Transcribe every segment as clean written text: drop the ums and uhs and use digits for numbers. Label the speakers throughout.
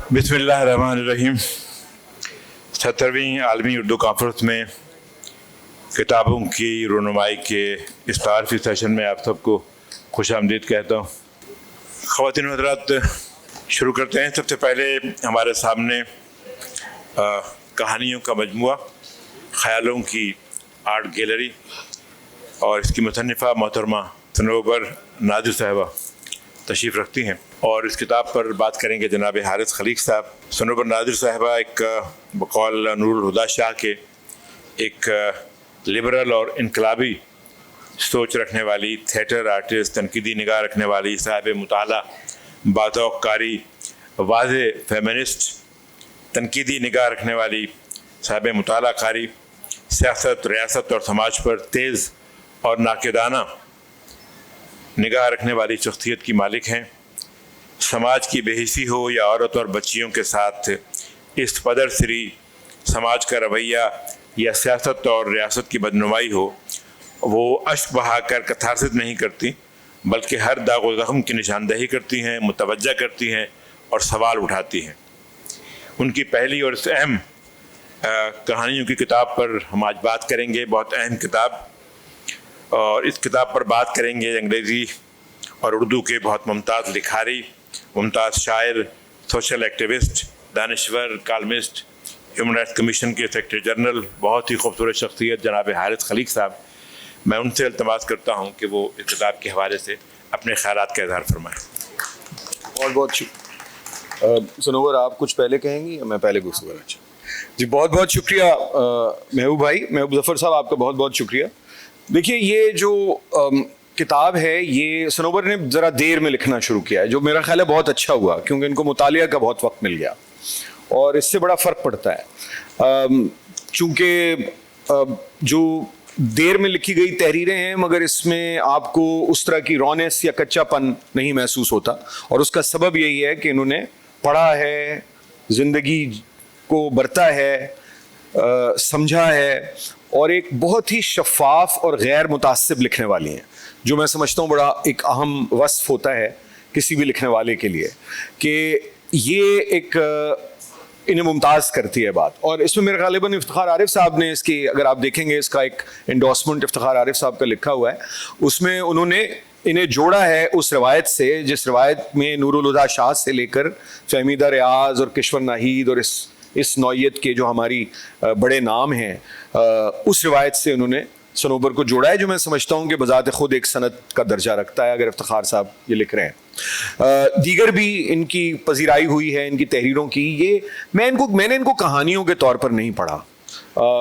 Speaker 1: बिस्मिल्लाहिर्रहमानिर्रहीम। 70वीं आलमी उर्दू कॉन्फ्रेंस में किताबों की रुनुमाई के इस तारीफ़ी सेशन में आप सबको खुश आमदीद कहता हूँ। ख़वातीन व हज़रात, शुरू करते हैं। सबसे पहले हमारे सामने कहानियों का मजमुआ, ख़यालों की आर्ट गैलरी और इसकी मुसन्निफ़ा मोहतरमा सनोबर नादिर साहिबा तशरीफ़ रखती हैं और इस किताब पर बात करेंगे जनाब हारिस खलीक साहब। सनोबर नादिर साहिबा एक बकौल नूरुल हुदा शाह के एक लिबरल और इनकलाबी सोच रखने वाली, थिएटर आर्टिस्ट, तनकीदी निगाह रखने वाली, साहिब मुताला, बातौक़ कारी, वाज़े फेमिनिस्ट, तनकीदी निगाह रखने वाली, साहिब मुताला कारी, सियासत, रियासत और समाज पर तेज़ और नाक़िदाना निगाह रखने वाली शख्सियत की मालिक हैं। समाज की बेहिसी हो या औरत और बच्चियों के साथ इस पदर सिरी समाज का रवैया या सियासत और रियासत की बदनुमाई हो, वो अश्क बहाकर कथारसिस नहीं करती बल्कि हर दाग व ज़ख्म की निशानदही करती हैं, मुतवज्जा करती हैं और सवाल उठाती हैं। उनकी पहली और इस अहम कहानियों की किताब पर हम आज बात करेंगे। बहुत अहम किताब, और इस किताब पर बात करेंगे अंग्रेज़ी और उर्दू के बहुत मुमताज़ लिखारी, मुमताज़ शायर, सोशल एक्टिविस्ट, दानिश्वर, कॉलमिस्ट, ह्यूमन राइट्स कमीशन के सेक्रेटरी जनरल, बहुत ही खूबसूरत शख्सियत जनाब हारिस खलीक साहब। मैं उनसे इल्तमास करता हूँ कि वो इस किताब के हवाले से अपने ख़यालात का इज़हार फरमाएँ।
Speaker 2: बहुत बहुत सनोवर, आप कुछ पहले कहेंगी या मैं पहले गुफ्तगू करना? जी, बहुत बहुत शुक्रिया महबूब भाई, महबूब ज़फ़र साहब, आपका बहुत बहुत शुक्रिया। देखिए, ये जो किताब है, ये सनोबर ने ज़रा देर में लिखना शुरू किया है, जो मेरा ख्याल है बहुत अच्छा हुआ, क्योंकि इनको मुतालिया का बहुत वक्त मिल गया और इससे बड़ा फ़र्क पड़ता है। चूँकि जो देर में लिखी गई तहरीरें हैं, मगर इसमें आपको उस तरह की रौनस या कच्चापन नहीं महसूस होता, और उसका सबब यही है कि इन्होंने पढ़ा है, ज़िंदगी को बरता है, समझा है, और एक बहुत ही शफ़ाफ और गैर मुतासिब लिखने वाली हैं, जो मैं समझता हूँ बड़ा एक अहम वस्फ़ होता है किसी भी लिखने वाले के लिए, कि ये एक इन्हें मुमताज़ करती है बात। और इसमें मेरे ग़ालिबन इफ्तिखार आरिफ साहब ने इसकी, अगर आप देखेंगे, इसका एक एंडोर्समेंट इफ्तिखार आरिफ साहब का लिखा हुआ है, उसमें उन्होंने इन्हें जोड़ा है उस रवायत से जिस रवायत में नूरुल हुदा शाह से लेकर फ़हमीदा रियाज़ और किश्वर नाहीद और इस नौइयत के जो हमारी बड़े नाम हैं, उस रिवायत से उन्होंने सनोबर को जोड़ा है, जो मैं समझता हूँ कि बज़ात खुद एक सनद का दर्जा रखता है अगर इफ्तिखार साहब ये लिख रहे हैं। दीगर भी इनकी पजीराई हुई है इनकी तहरीरों की। ये मैंने इनको कहानियों के तौर पर नहीं पढ़ा,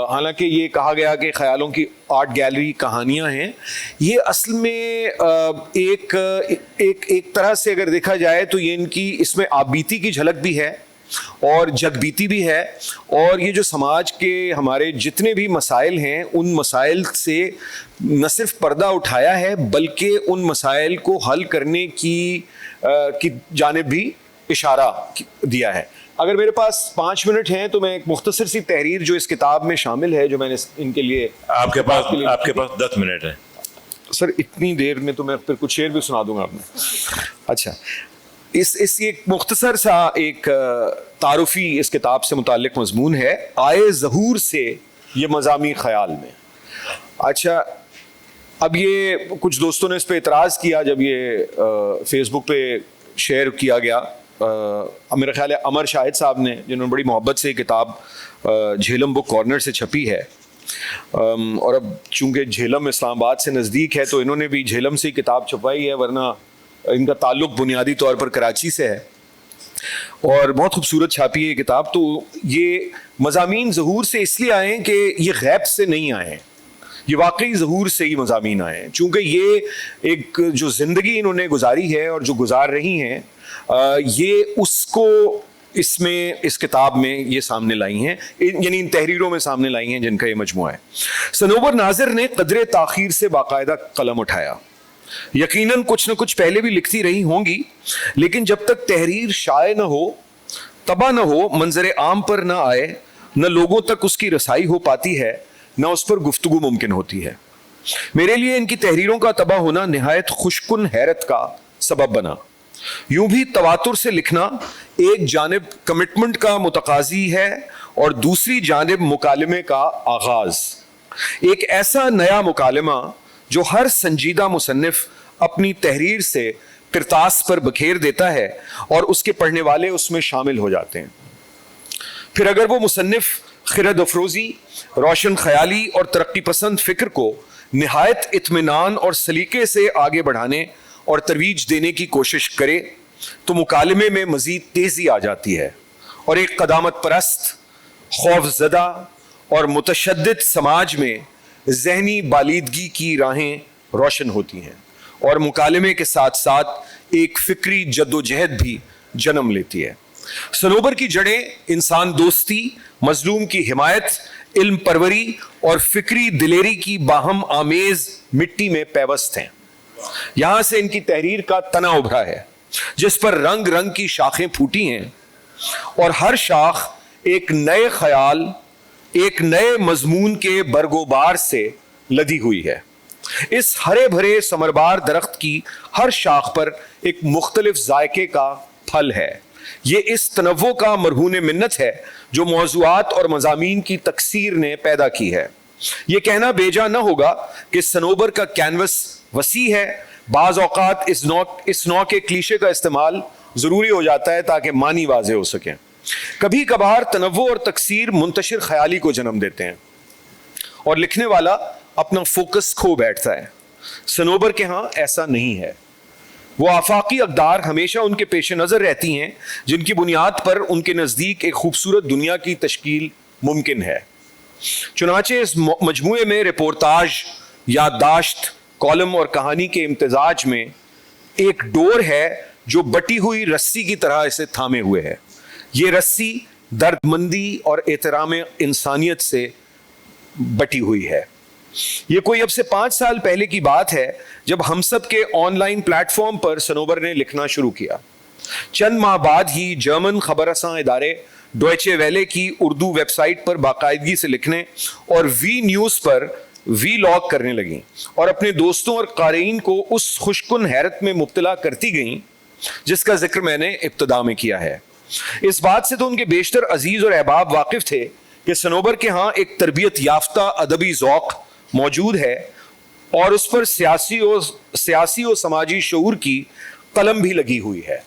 Speaker 2: हालांकि ये कहा गया कि ख़यालों की आर्ट गैलरी कहानियाँ हैं। ये असल में एक तरह से अगर देखा जाए तो ये इनकी इसमें आपबीती की झलक भी है और जगबीती भी है, और ये जो समाज के हमारे जितने भी मसाइल हैं, उन मसाइल से न सिर्फ पर्दा उठाया है बल्कि उन मसाइल को हल करने की जानिब भी इशारा दिया है। अगर मेरे पास 5 मिनट हैं तो मैं एक मुख्तसर सी तहरीर जो इस किताब में शामिल है, जो मैंने इनके लिए
Speaker 1: आपके पास 10 मिनट है
Speaker 2: सर। इतनी देर में तो मैं फिर कुछ शेर भी सुना दूंगा आपने। अच्छा, इस एक मुख्तसर सा एक तारुफी इस किताब से मुताल्लिक मजमून है, आए ज़हूर से ये मज़ामी ख़याल में। अच्छा, अब ये कुछ दोस्तों ने इस पर एतराज़ किया जब ये फेसबुक पे शेयर किया गया। मेरा ख्याल है अमर शाहिद साहब ने, जिन्होंने बड़ी मोहब्बत से किताब झेलम बुक कॉर्नर से छपी है, और अब चूँकि झेलम इस्लामाबाद से नज़दीक है तो इन्होंने भी झेलम से किताब छपवाई है, वरना इनका ताल्लुक बुनियादी तौर पर कराची से है, और बहुत खूबसूरत छापी है ये किताब। तो ये मज़ामीन ज़हूर से इसलिए आए हैं कि ये गैब से नहीं आए हैं, ये वाकई ज़हूर से ही मज़ामीन आए हैं, चूँकि ये एक जो ज़िंदगी इन्होंने गुजारी है और जो गुजार रही हैं, ये उसको इसमें इस किताब में ये सामने लाई हैं, यानी इन तहरीरों में सामने लाई हैं जिनका ये मजमुआ है। सनोबर नाज़िर ने क़द्रे ताख़ीर से बाकायदा कलम उठाया। यकीनन कुछ न कुछ पहले भी लिखती रही होंगी, लेकिन जब तक तहरीर शाये न हो, तबाह न हो, मंजर आम पर न आए, न लोगों तक उसकी रसाई हो पाती है, न उस पर गुफ्तगू मुमकिन होती है। मेरे लिए इनकी तहरीरों का तबाह होना निहायत खुशकुन हैरत का सबब बना। यूं भी तवातुर से लिखना एक जानिब कमिटमेंट का मुतकाजी है और दूसरी जानिब मुकालमे का आगाज, एक ऐसा नया मुकालमा जो हर संजीदा मुसन्निफ अपनी तहरीर से किरतास पर बखेर देता है और उसके पढ़ने वाले उसमें शामिल हो जाते हैं। फिर अगर वो मुसन्निफ खिरद अफरोज़ी, रोशन ख्याली और तरक्की पसंद फ़िक्र को निहायत इत्मीनान और सलीके से आगे बढ़ाने और तरवीज देने की कोशिश करे तो मुकालमे में मज़ीद तेज़ी आ जाती है और एक क़दामत परस्त, खौफज़दा और मुतशद्दिद समाज में ज़हनी बालीदगी की राहें रोशन होती हैं और मुकालमे के साथ साथ एक फ़िक्री जद्दोजहद भी जन्म लेती है। सनोबर की जड़ें इंसान दोस्ती, मजलूम की हिमायत, इल्म परवरी और फ़िक्री दिलेरी की बाहम आमेज मिट्टी में पैवस्त हैं। यहाँ से इनकी तहरीर का तना उभरा है जिस पर रंग रंग की शाखें फूटी हैं और हर शाख एक नए ख्याल, एक नए मजमून के बरगोबार से लदी हुई है। इस हरे भरे समरबार दरख्त की हर शाख पर एक मुख्तलिफ जायके का फल है। ये इस तनव्वो का मरहून मिन्नत है जो मौज़ूआत और मज़ामीन की तकसीर ने पैदा की है। ये कहना बेजा न होगा कि सनोबर का कैनवस वसी है। बाज़ औक़ात इस नौ के क्लीशे का इस्तेमाल ज़रूरी हो जाता है ताकि मानी वाज़े हो सकें। कभी कभार तनव्वो और तकसीर मुंतशिर ख्याली को जन्म देते हैं और लिखने वाला अपना फोकस खो बैठता है। सनोबर के यहाँ ऐसा नहीं है। वो आफाकी अक़दार हमेशा उनके पेश नज़र रहती हैं जिनकी बुनियाद पर उनके नज़दीक एक खूबसूरत दुनिया की तश्कील मुमकिन है। चुनाचे इस मजमूए में रिपोर्टाज, याददाश्त, कॉलम और कहानी के इम्तिजाज में एक डोर है जो बटी हुई रस्सी की तरह इसे थामे हुए है। ये रस्सी दर्दमंदी और एहतराम इंसानियत से बटी हुई है। ये कोई अब से 5 साल पहले की बात है जब हम सब के ऑनलाइन प्लेटफॉर्म पर सनोबर ने लिखना शुरू किया। चंद माह बाद ही जर्मन खबरसां इदारे डॉयचे वेले की उर्दू वेबसाइट पर बाकायदगी से लिखने और वी न्यूज़ पर वी लॉग करने लगी और अपने दोस्तों और क़ारीन को उस खुशकुन हैरत में मुब्तला करती गईं जिसका जिक्र मैंने इब्तिदा में किया है। इस बात से तो उनके बेशतर अजीज और अहबाब वाकिफ थे कि सनोबर के यहाँ एक तरबियत याफ्ता अदबी ज़ौक़ मौजूद है और उस पर सियासी और समाजी शऊर की कलम भी लगी हुई है।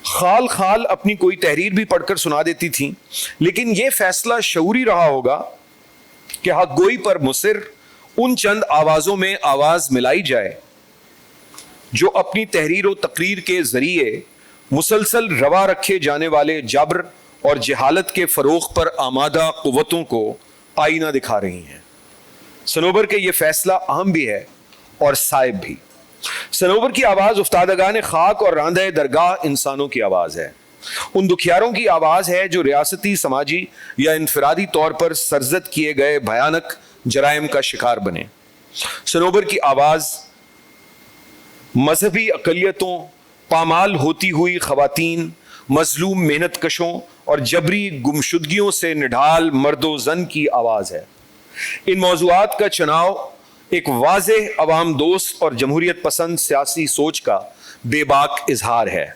Speaker 2: खाल खाल अपनी कोई तहरीर भी पढ़कर सुना देती थी, लेकिन यह फैसला शऊरी रहा होगा कि हक गोई पर मुसिर उन चंद आवाज़ों में आवाज़ मिलाई जाए जो अपनी तहरीर और तकरीर के ज़रिए मुसलसल रवा रखे जाने वाले जबर और जहालत के फ़रोग़ पर आमादा क़ुव्वतों को आईना दिखा रही हैं। सनोबर के ये फैसला अहम भी है और साइब भी। सनोबर की आवाज़ उफ्तादगान खाक और रांदे दरगाह इंसानों की आवाज़ है। उन दुखियारों की आवाज़ है जो रियासती, समाजी या इनफरादी तौर पर सरजद किए गए भयानक जराइम का शिकार बने। सनोबर की आवाज़ मजहबी अक़लियतों, पामाल होती हुई ख़वातीन, मजलूम मेहनत कशों और जबरी गुमशुदगियों से निढाल मर्दो ज़न की आवाज़ है। इन मौज़ूआत का चुनाव एक वाज़ेह अवाम दोस्त और जमहूरियत पसंद सियासी सोच का बेबाक इजहार है,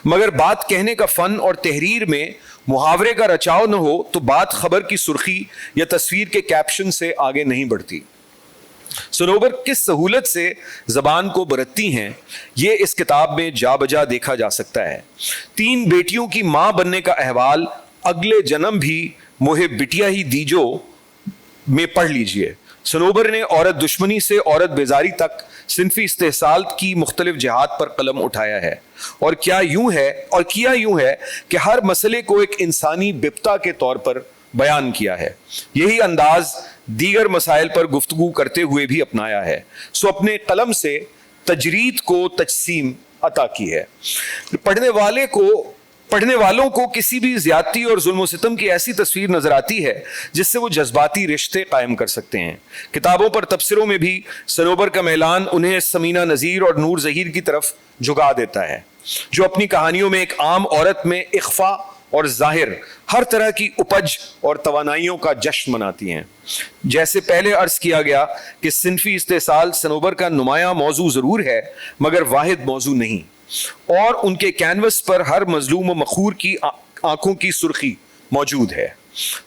Speaker 2: मगर बात कहने का फ़न और तहरीर में मुहावरे का रचाव न हो तो बात खबर की सुर्खी या तस्वीर के कैप्शन से आगे नहीं बढ़ती। सनोबर किस सहूलत से ज़बान को बरतती हैं ये इस किताब में जा बजा देखा जा सकता है। 3 बेटियों की माँ बनने का अहवाल अगले जन्म भी मोहे बिटिया ही दीजो में पढ़ लीजिए। सनोबर ने औरत दुश्मनी से औरत बेजारी तक सिनफी इस्तेहसाल की मुख्तलिफ जहात पर कलम उठाया है और किया यूं है कि हर मसले को एक इंसानी बिपता के तौर पर बयान किया है। यही अंदाज दीगर मसाइल पर गुफ्तगू करते हुए भी अपनाया है। सो अपने कलम से तजरीद को तजसीम अता की है। पढ़ने वालों को किसी भी ज्यादती और जुल्म सितम की ऐसी तस्वीर नजर आती है जिससे वो जज्बाती रिश्ते कायम कर सकते हैं। किताबों पर तबसरों में भी सनोबर का मैलान उन्हें समीना नज़ीर और नूर ज़हीर की तरफ झुका देता है, जो अपनी कहानियों में एक आम औरत में इख्फा और जाहिर हर तरह की उपज और तवानाइयों का जश्न मनाती हैं। जैसे पहले अर्ज किया गया कि सिनफी इस्तेसाल सनोबर का नुमाया मौजू ज़रूर है मगर वाहिद मौजू नहीं। اور ان کے کینوس پر ہر مظلوم و مخور کی آنکھوں کی سرخی موجود ہے۔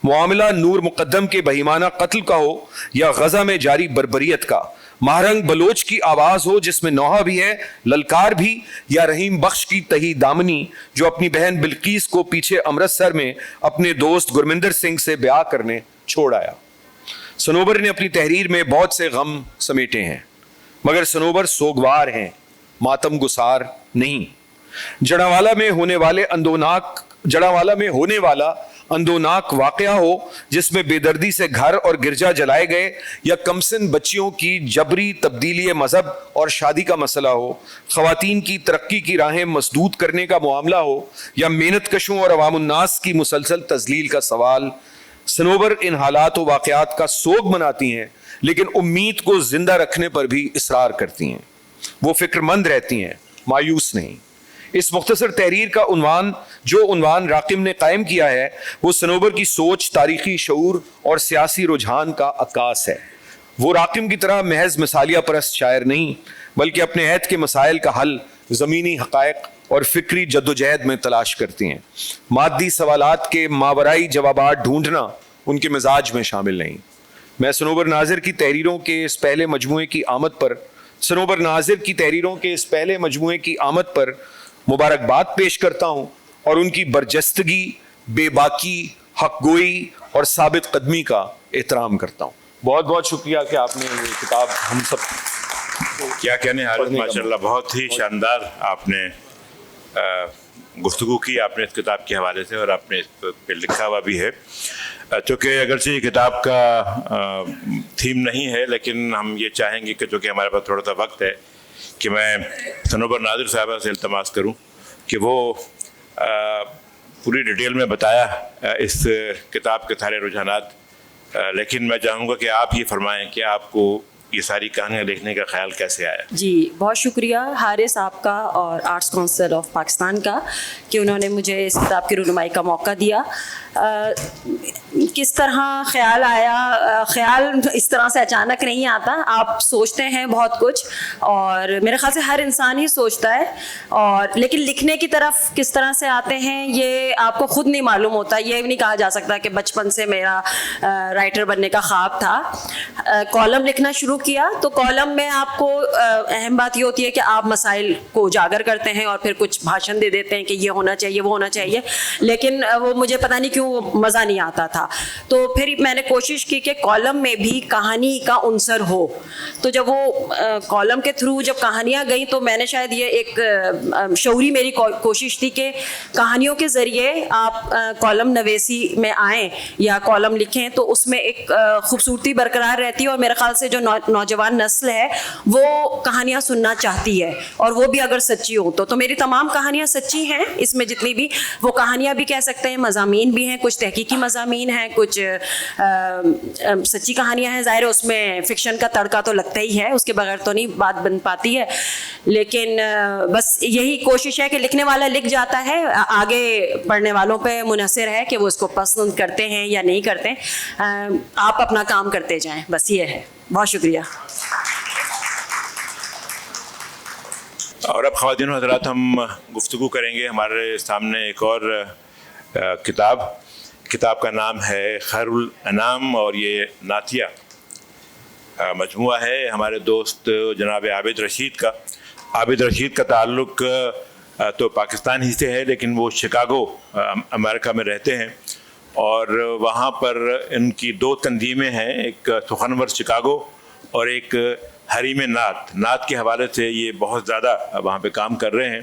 Speaker 2: معاملہ نور مقدم کے بہیمانہ قتل کا ہو یا غزہ میں جاری بربریت کا، مہرنگ بلوچ کی آواز ہو جس میں نوحہ بھی ہے للکار بھی، یا رحیم بخش کی تہی دامنی جو اپنی بہن بلقیس کو پیچھے امرتسر میں اپنے دوست گرمندر سنگھ سے بیعہ کرنے چھوڑ آیا۔ سنوبر نے اپنی تحریر میں بہت سے غم سمیٹے ہیں، مگر سنوبر سوگوار ہیں، ماتم گسار نہیں۔ جڑاوالا میں ہونے والا اندوناک واقعہ ہو جس میں بے دردی سے گھر اور گرجا جلائے گئے، یا کمسن بچیوں کی جبری تبدیلی مذہب اور شادی کا مسئلہ ہو، خواتین کی ترقی کی راہیں مسدود کرنے کا معاملہ ہو، یا محنت کشوں اور عوام الناس کی مسلسل تذلیل کا سوال، سنوبر ان حالات و واقعات کا سوگ مناتی ہیں لیکن امید کو زندہ رکھنے پر بھی اصرار کرتی ہیں۔ وہ فکر مند رہتی ہیں، مایوس نہیں۔ اس مختصر تحریر کا عنوان راقم نے قائم کیا ہے وہ سنوبر کی سوچ، تاریخی شعور اور سیاسی رجحان کا عکاس ہے۔ وہ راقم کی طرح محض مثالیہ پرست شاعر نہیں بلکہ اپنے عہد کے مسائل کا حل زمینی حقائق اور فکری جدوجہد میں تلاش کرتی ہیں۔ مادی سوالات کے ماورائی جوابات ڈھونڈنا ان کے مزاج میں شامل نہیں۔ میں سنوبر ناظر کی تحریروں کے اس پہلے مجموعے کی آمد پر مبارکباد پیش کرتا ہوں اور ان کی برجستگی، بے باکی، حق گوئی اور ثابت قدمی کا احترام کرتا ہوں۔ بہت بہت شکریہ کہ آپ نے یہ کتاب ہم سب
Speaker 1: کیا کہنے حارث، ماشاءاللہ بہت ہی شاندار آپ نے گفتگو کی آپ نے اس کتاب کے حوالے سے، اور آپ نے اس پہ لکھا ہوا بھی ہے۔ چونکہ اگرچہ یہ کتاب کا تھیم نہیں ہے لیکن ہم یہ چاہیں گے کہ چونکہ ہمارے پاس تھوڑا سا وقت ہے کہ میں سنوبر ناظر صاحبہ سے التماس کروں کہ وہ پوری ڈیٹیل میں بتایا اس کتاب کے سارے رجحانات، لیکن میں چاہوں گا کہ آپ یہ فرمائیں کہ آپ کو یہ ساری کہانیاں لکھنے کا خیال کیسے آیا؟
Speaker 3: جی بہت شکریہ حارث آپ کا اور آرٹس کونسل آف پاکستان کا کہ انہوں نے مجھے اس کتاب کی رونمائی کا موقع دیا۔ کس طرح خیال آیا؟ خیال اس طرح سے اچانک نہیں آتا، آپ سوچتے ہیں بہت کچھ، اور میرے خیال سے ہر انسان ہی سوچتا ہے، اور لیکن لکھنے کی طرف کس طرح سے آتے ہیں یہ آپ کو خود نہیں معلوم ہوتا۔ یہ بھی نہیں کہا جا سکتا کہ بچپن سے میرا رائٹر بننے کا خواب تھا۔ کالم لکھنا شروع کیا تو کالم میں آپ کو اہم بات یہ ہوتی ہے کہ آپ مسائل کو اجاگر کرتے ہیں اور پھر کچھ بھاشن دے دیتے ہیں کہ یہ ہونا چاہیے وہ ہونا چاہیے، لیکن وہ مجھے پتہ نہیں کیوں مزہ نہیں آتا تھا۔ تو پھر میں نے کوشش کی کہ کالم میں بھی کہانی کا عنصر ہو، تو جب وہ کالم کے تھرو جب کہانیاں گئیں تو میں نے شاید یہ ایک شعوری میری کوشش تھی کہ کہانیوں کے ذریعے آپ کالم نویسی میں آئیں یا کالم لکھیں تو اس میں ایک خوبصورتی برقرار رہتی ہے، اور میرے خیال سے جو نوجوان نسل ہے وہ کہانیاں سننا چاہتی ہے، اور وہ بھی اگر سچی ہو تو میری تمام کہانیاں سچی ہیں۔ اس میں جتنی بھی وہ کہانیاں بھی کہہ سکتے ہیں، مضامین بھی ہیں، کچھ تحقیقی مضامین ہیں، کچھ سچی کہانیاں ہیں۔ ظاہر ہے اس میں فکشن کا تڑکا تو لگتا ہی ہے، اس کے بغیر تو نہیں بات بن پاتی ہے، لیکن بس یہی کوشش ہے کہ لکھنے والا لکھ جاتا ہے، آگے پڑھنے والوں پہ منحصر ہے کہ وہ اس کو پسند کرتے ہیں یا نہیں کرتے۔ آپ اپنا کام کرتے جائیں، بس یہ ہے۔ بہت شکریہ۔
Speaker 1: اور اب خواتین و حضرات ہم گفتگو کریں گے۔ ہمارے سامنے ایک اور کتاب کا نام ہے خیر الانام، اور یہ نعتیہ مجموعہ ہے ہمارے دوست جناب عابد رشید کا۔ عابد رشید کا تعلق تو پاکستان ہی سے ہے لیکن وہ شکاگو امریکہ میں رہتے ہیں، اور وہاں پر ان کی دو تنظیمیں ہیں، ایک سخنور شکاگو اور ایک حریم نعت کے حوالے سے یہ بہت زیادہ وہاں پہ کام کر رہے ہیں،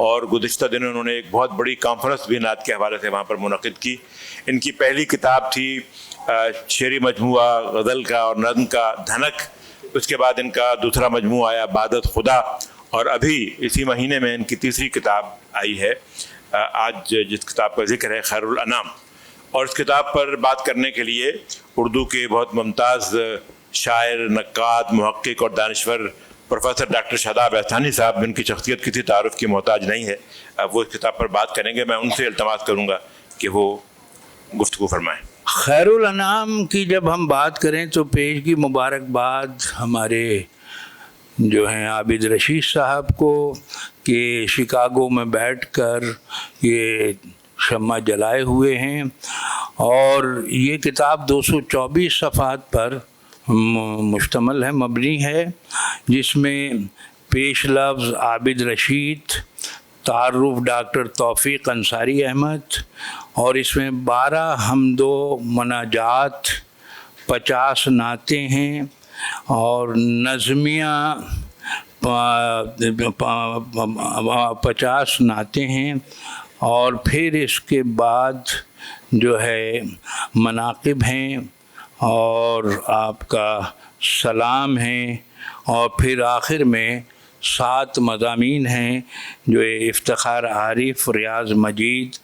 Speaker 1: اور گزشتہ دنوں انہوں نے ایک بہت بڑی کانفرنس بھی نعت کے حوالے سے وہاں پر منعقد کی۔ ان کی پہلی کتاب تھی شعری مجموعہ غزل کا اور نظم کا دھنک، اس کے بعد ان کا دوسرا مجموعہ آیا عبادت خدا، اور ابھی اسی مہینے میں ان کی تیسری کتاب آئی ہے آج جس کتاب کا ذکر ہے خیر الانام۔ اور اس کتاب پر بات کرنے کے لیے اردو کے بہت ممتاز شاعر، نقاد، محقق اور دانشور پروفیسر ڈاکٹر شاداب احسانی صاحب، جن کی شخصیت کسی تعارف کی محتاج نہیں ہے، وہ اس کتاب پر بات کریں گے۔ میں ان سے التماس کروں گا کہ وہ گفتگو فرمائیں۔
Speaker 4: خیر الانام کی جب ہم بات کریں تو پیشگی مبارکباد ہمارے جو ہیں عابد رشید صاحب کو، کہ شکاگو میں بیٹھ کر یہ شمع جلائے ہوئے ہیں، اور یہ کتاب 224 صفحات پر مشتمل ہے، مبنی ہے، جس میں پیش لفظ عابد رشید، تعارف ڈاکٹر توفیق انصاری احمد، اور اس میں 12 حمد و مناجات، 50 نعتیں ہیں، اور نظمیہ 50 نعتیں ہیں، اور پھر اس کے بعد جو ہے مناقب ہیں، اور آپ کا سلام ہیں، اور پھر آخر میں 7 مضامین ہیں جو افتخار عارف، ریاض مجید،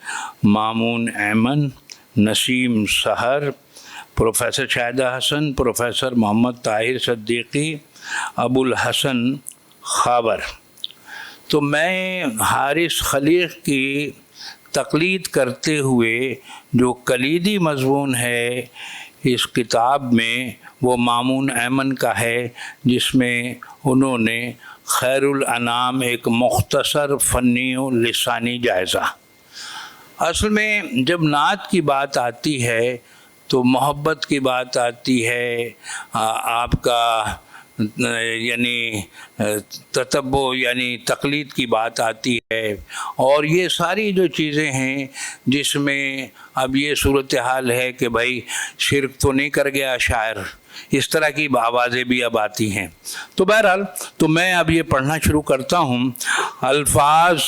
Speaker 4: مامون ایمن، نسیم سحر، پروفیسر شاہدہ حسن، پروفیسر محمد طاہر صدیقی، ابو الحسن خابر۔ تو میں حارث خلیق کی تقلید کرتے ہوئے جو کلیدی مضمون ہے اس کتاب میں وہ مامون ایمن کا ہے، جس میں انہوں نے خیر الانام ایک مختصر فنی و لسانی جائزہ۔ اصل میں جب نعت کی بات آتی ہے تو محبت کی بات آتی ہے، آپ کا یعنی تتبع یعنی تقلید کی بات آتی ہے، اور یہ ساری جو چیزیں ہیں جس میں اب یہ صورتحال ہے کہ بھائی شرک تو نہیں کر گیا شاعر، اس طرح کی آوازیں بھی اب آتی ہیں۔ تو بہرحال تو میں اب یہ پڑھنا شروع کرتا ہوں۔ الفاظ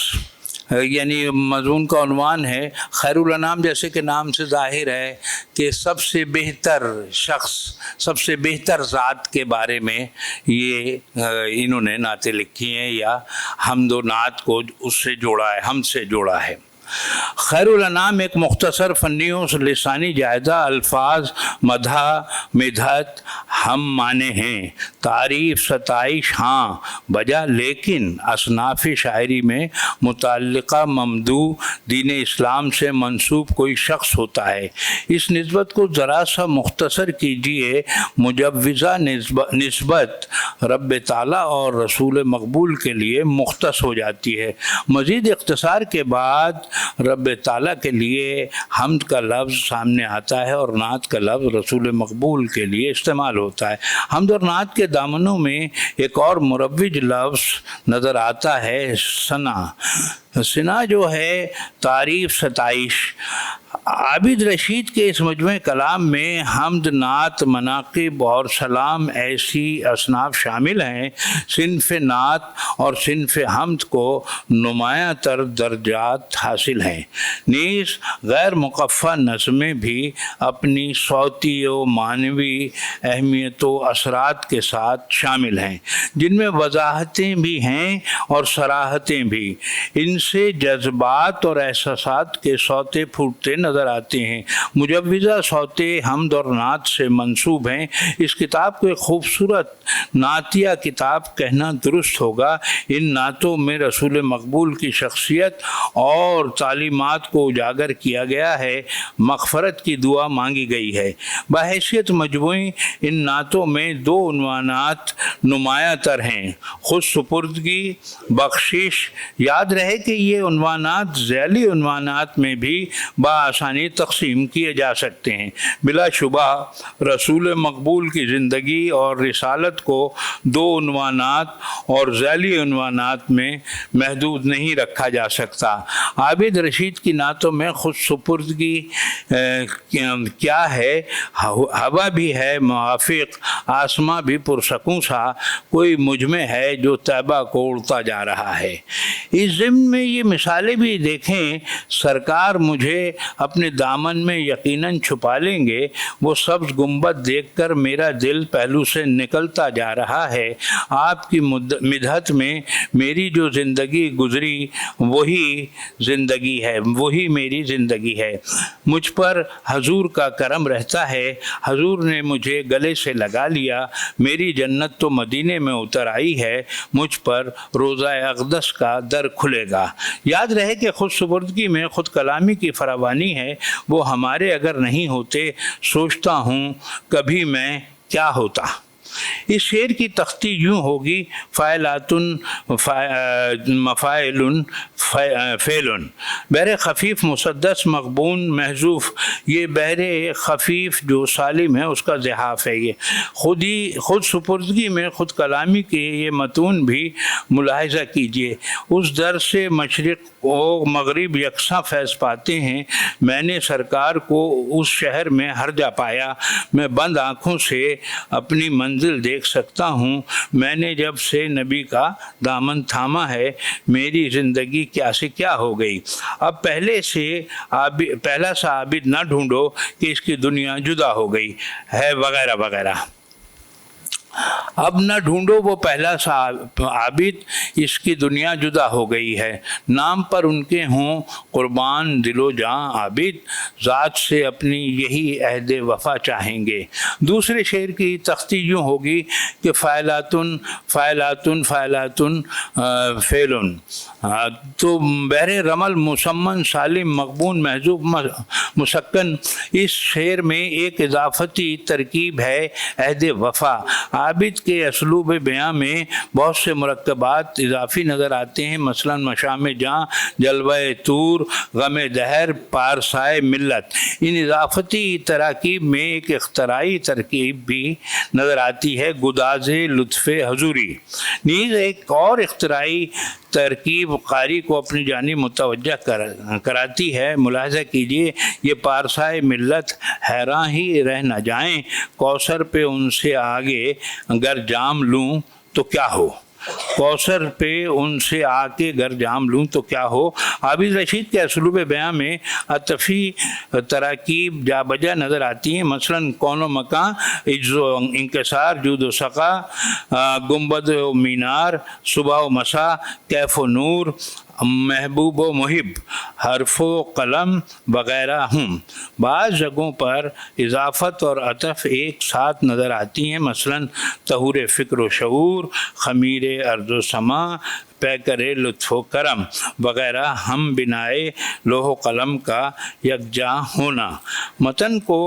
Speaker 4: یعنی مضمون کا عنوان ہے خیر الانام، جیسے کہ نام سے ظاہر ہے کہ سب سے بہتر شخص، سب سے بہتر ذات کے بارے میں یہ انہوں نے نعتیں لکھی ہیں، یا حمد و نعت کو اس سے جوڑا ہے، ہم سے جوڑا ہے۔ خیر الانام ایک مختصر فنی و لسانی جائزہ، الفاظ مدح، مدحت ہم معنی ہیں، تعریف ستائش ہاں بجا، لیکن اصناف شاعری میں متعلقہ ممدوح دین اسلام سے منسوب کوئی شخص ہوتا ہے۔ اس نسبت کو ذرا سا مختصر کیجئے، مجوزہ نسبت رب تعالیٰ اور رسول مقبول کے لیے مختص ہو جاتی ہے۔ مزید اختصار کے بعد رب تعالیٰ کے لیے حمد کا لفظ سامنے آتا ہے، اور نعت کا لفظ رسول مقبول کے لیے استعمال ہوتا ہے۔ حمد اور نعت کے دامنوں میں ایک اور مروج لفظ نظر آتا ہے، ثنا۔ ثنا جو ہے تعریف، ستائش۔ عابد رشید کے اس مجموعہ کلام میں حمد، نعت، مناقب اور سلام ایسی اصناف شامل ہیں۔ صنف نعت اور صنف حمد کو نمایاں تر درجات حاصل ہیں، نیز غیر مقفع نظمیں بھی اپنی صوتی و معنوی اہمیت و اثرات کے ساتھ شامل ہیں، جن میں وضاحتیں بھی ہیں اور صراحتیں بھی۔ ان سے جذبات اور احساسات کے سوتے پھوٹتے نظر آتے ہیں۔ مجوزہ سوتے حمد اور نعت سے منسوب ہیں۔ اس کتاب کو ایک خوبصورت نعتیہ کتاب کہنا درست ہوگا۔ ان نعتوں میں رسول مقبول کی شخصیت اور تعلیمات کو اجاگر کیا گیا ہے، مغفرت کی دعا مانگی گئی ہے۔ بحیثیت مجموعی ان نعتوں میں 2 عنوانات نمایاں تر ہیں، خود سپردگی، بخشش۔ یاد رہے کہ یہ عنوانات ذیلی عنوانات میں بھی بآسانی تقسیم کیے جا سکتے ہیں۔ بلا شبہ رسول مقبول کی زندگی اور رسالت کو 2 عنوانات اور ذیلی عنوانات میں محدود نہیں رکھا جا سکتا۔ عابد رشید کی نعتوں میں خود سپردگی کیا ہے، ہوا بھی ہے موافق، آسماں بھی پرسکون سا، کوئی مجمع ہے جو طیبہ کو اڑتا جا رہا ہے۔ اس ضمن میں یہ مثالیں بھی دیکھیں، سرکار مجھے اپنے دامن میں یقیناً چھپا لیں گے، وہ سبز گنبد دیکھ کر میرا دل پہلو سے نکلتا جا رہا ہے۔ آپ کی مدحت میں میری جو زندگی گزری وہی زندگی ہے، وہی میری زندگی ہے۔ مجھ پر حضور کا کرم رہتا ہے، حضور نے مجھے گلے سے لگا لیا، میری جنت تو مدینے میں اتر آئی ہے، مجھ پر روضہ اقدس کا در کھلے گا۔ یاد رہے کہ خود سپردگی میں خود کلامی کی فراوانی ہے، وہ ہمارے اگر نہیں ہوتے، سوچتا ہوں کبھی میں کیا ہوتا۔ اس شعر کی تختی یوں ہوگی: فاعلاتن مفاعل فعل. بحر خفیف مسدس مغبون محذوف، یہ بحر خفیف جو سالم ہے اس کا زحاف ہے. یہ خود سپردگی میں خود کلامی کے یہ متون بھی ملاحظہ کیجئے. اس در سے مشرق و مغرب یکساں فیض پاتے ہیں. میں نے سرکار کو اس شہر میں ہر جا پایا. میں بند آنکھوں سے اپنی منزل دیکھ سکتا ہوں. میں نے جب سے نبی کا دامن تھاما ہے میری زندگی کیا سے کیا ہو گئی. اب پہلا سا عابد نہ ڈھونڈو کہ اس کی دنیا جدا ہو گئی ہے، وغیرہ وغیرہ. اب نہ ڈھونڈو وہ پہلا سا عابد، اس کی دنیا جدا ہو گئی ہے. نام پر ان کے ہوں قربان دل و جاں عابد، ذات سے اپنی یہی عہد وفا چاہیں گے. دوسرے شعر کی تختی یوں ہوگی کہ فاعلاتن فاعلاتن فاعلاتن فعل. تو بحر رمل مسمن سالم مغبون محذوف مسکن، اس شعر میں ایک اضافتی ترکیب ہے عہد وفا. عابد کے اسلوب بیاں میں بہت سے مرکبات اضافی نظر آتے ہیں، مثلا مشام جاں، جلوہ طور، غم دہر، پارسائے ملت. ان اضافتی تراکیب میں ایک اختراعی ترکیب بھی نظر آتی ہے، گداز لطف حضوری. نیز ایک اور اختراعی ترکیب قاری کو اپنی جانب متوجہ کراتی ہے. ملاحظہ کیجئے، یہ پارسائے ملت حیران ہی رہ نہ جائیں، کوثر پہ ان سے آگے اگر جام لوں تو کیا ہو. کوثر پہ ان سے آ کے گر جام لوں تو کیا ہو. عابد رشید کے اسلوب بیاں میں عطفی تراکیب جا بجا نظر آتی ہیں، مثلا کون و مکان، عجز و انکسار، جود و سقا، گنبد و مینار، صبح و مساء، کیف و نور، محبوب و محب، حرف و قلم وغیرہ ہوں. بعض جگہوں پر اضافت اور عطف ایک ساتھ نظر آتی ہیں، مثلا طہور فکر و شعور، خمیر ارض و سما، پیکر لطف و کرم وغیرہ ہم بنائے لوح و قلم کا یکجا ہونا متن کو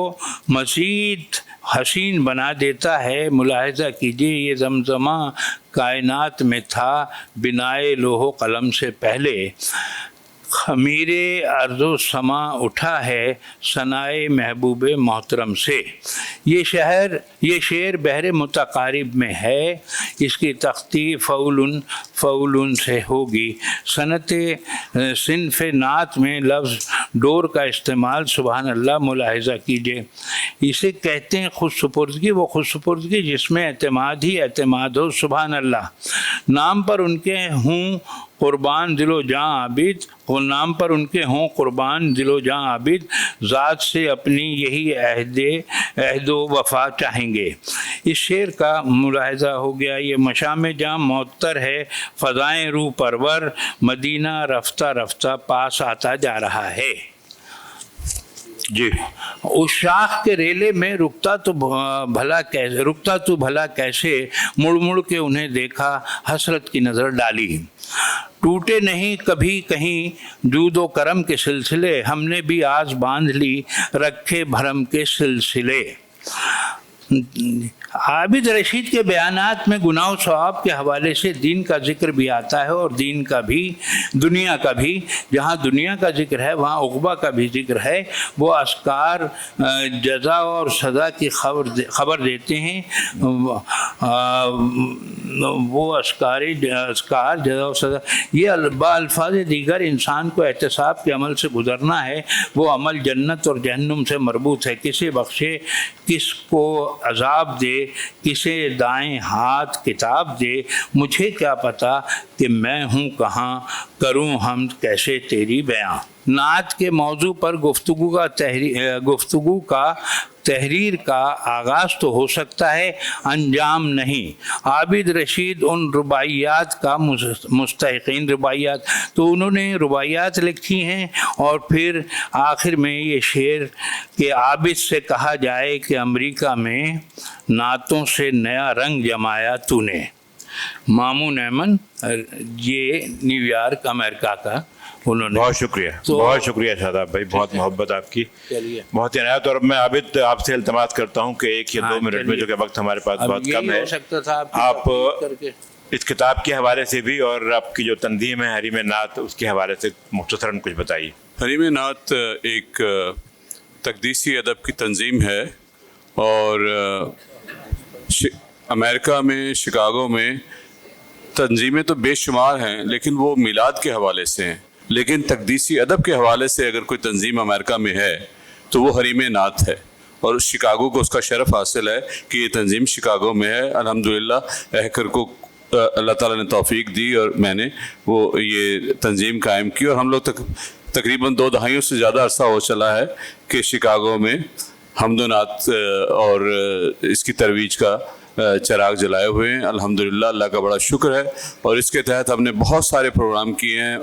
Speaker 4: مزید حسین بنا دیتا ہے. ملاحظہ کیجیے، یہ زمزمہ کائنات میں تھا بنائے لوح و قلم سے پہلے. خمیر ارض و سما اٹھا ہے ثنائے محبوب محترم سے. یہ شعر بحر متقارب میں ہے. اس کی تختی فعول سے ہوگی. صنف نعت میں لفظ ڈور کا استعمال سبحان اللہ ملاحظہ کیجئے. اسے کہتے ہیں خود سپردگی، وہ خود سپردگی جس میں اعتماد ہی اعتماد ہو. سبحان اللہ. نام پر ان کے ہوں قربان دل و جاں عابد، وہ نام پر ان کے ہوں قربان دل و جاں عابد، ذات سے اپنی یہی عہد و وفا چاہیں گے. اس شعر کا ملاحظہ ہو گیا. یہ مشام جاں معطر ہے، فضائیں روح پرور، مدینہ رفتہ رفتہ پاس آتا جا رہا ہے. جی، اس شاخ کے ریلے میں رکتا تو بھلا کیسے، مڑ مڑ کے انہیں دیکھا حسرت کی نظر ڈالی. ٹوٹے نہیں کبھی کہیں جود و کرم کے سلسلے، ہم نے بھی آس باندھ لی رکھے بھرم کے سلسلے. عابد رشید کے بیانات میں گناہ و ثواب کے حوالے سے دین کا ذکر بھی آتا ہے، اور دین کا بھی دنیا کا بھی. جہاں دنیا کا ذکر ہے وہاں عقبہ کا بھی ذکر ہے. وہ اذکار جزا اور سزا کی خبر دیتے ہیں. وہ اذکار جزا و سزا، یہ الفاظ دیگر انسان کو احتساب کے عمل سے گزرنا ہے. وہ عمل جنت اور جہنم سے مربوط ہے. کسے بخشے، کس کو عذاب دے، کسے دائیں ہاتھ کتاب دے. مجھے کیا پتا کہ میں ہوں کہاں، کروں ہم کیسے تیری بیاں. نعت کے موضوع پر گفتگو کا تحریر کا آغاز تو ہو سکتا ہے، انجام نہیں. عابد رشید ان رباعیات کا مستحقین، رباعیات تو انہوں نے رباعیات لکھی ہیں. اور پھر آخر میں یہ شعر کہ عابد سے کہا جائے کہ امریکہ میں نعتوں سے نیا رنگ جمایا تو نے. مامون ایمن، یہ نیو یارک امریکہ کا उन्होंने।
Speaker 1: बहुत शुक्रिया, बहुत शुक्रिया शादाब भाई, बहुत मोहब्बत आपकी, बहुत इनायत। और मैं आबिद आपसे इल्तमास करता हूँ कि 1 या 2 मिनट में, जो कि वक्त हमारे पास बहुत कम है, आप इस किताब के हवाले से भी और आपकी जो तंजीम है हरीम नात, उसके हवाले से मुख्तसरन कुछ बताइए।
Speaker 5: हरीम नात एक तकदीसी अदब की तंजीम है और अमेरिका में शिकागो में तंजीमें तो बेशुमार हैं, लेकिन वो मिलाद के हवाले से हैं। लेकिन तकदीसी अदब के हवाले से अगर कोई तंजीम अमेरिका में है तो वो हरीम नात है, और शिकागो को उसका शरफ़ हासिल है कि ये तंजीम शिकागो में है। अल्हम्दुलिल्लाह अहकर को अल्लाह ताला ने तौफीक दी और मैंने वो ये तंजीम कायम की, और हम लोग तकरीबन 2 दहाइयों से ज़्यादा अरसा हो चला है कि शिकागो में हम्दुनात और इसकी तरवीज का चिराग जलाए हुए हैं। अल्हम्दुलिल्लाह, अल्लाह का बड़ा शुक्र है। और इसके तहत हमने बहुत सारे प्रोग्राम किए हैं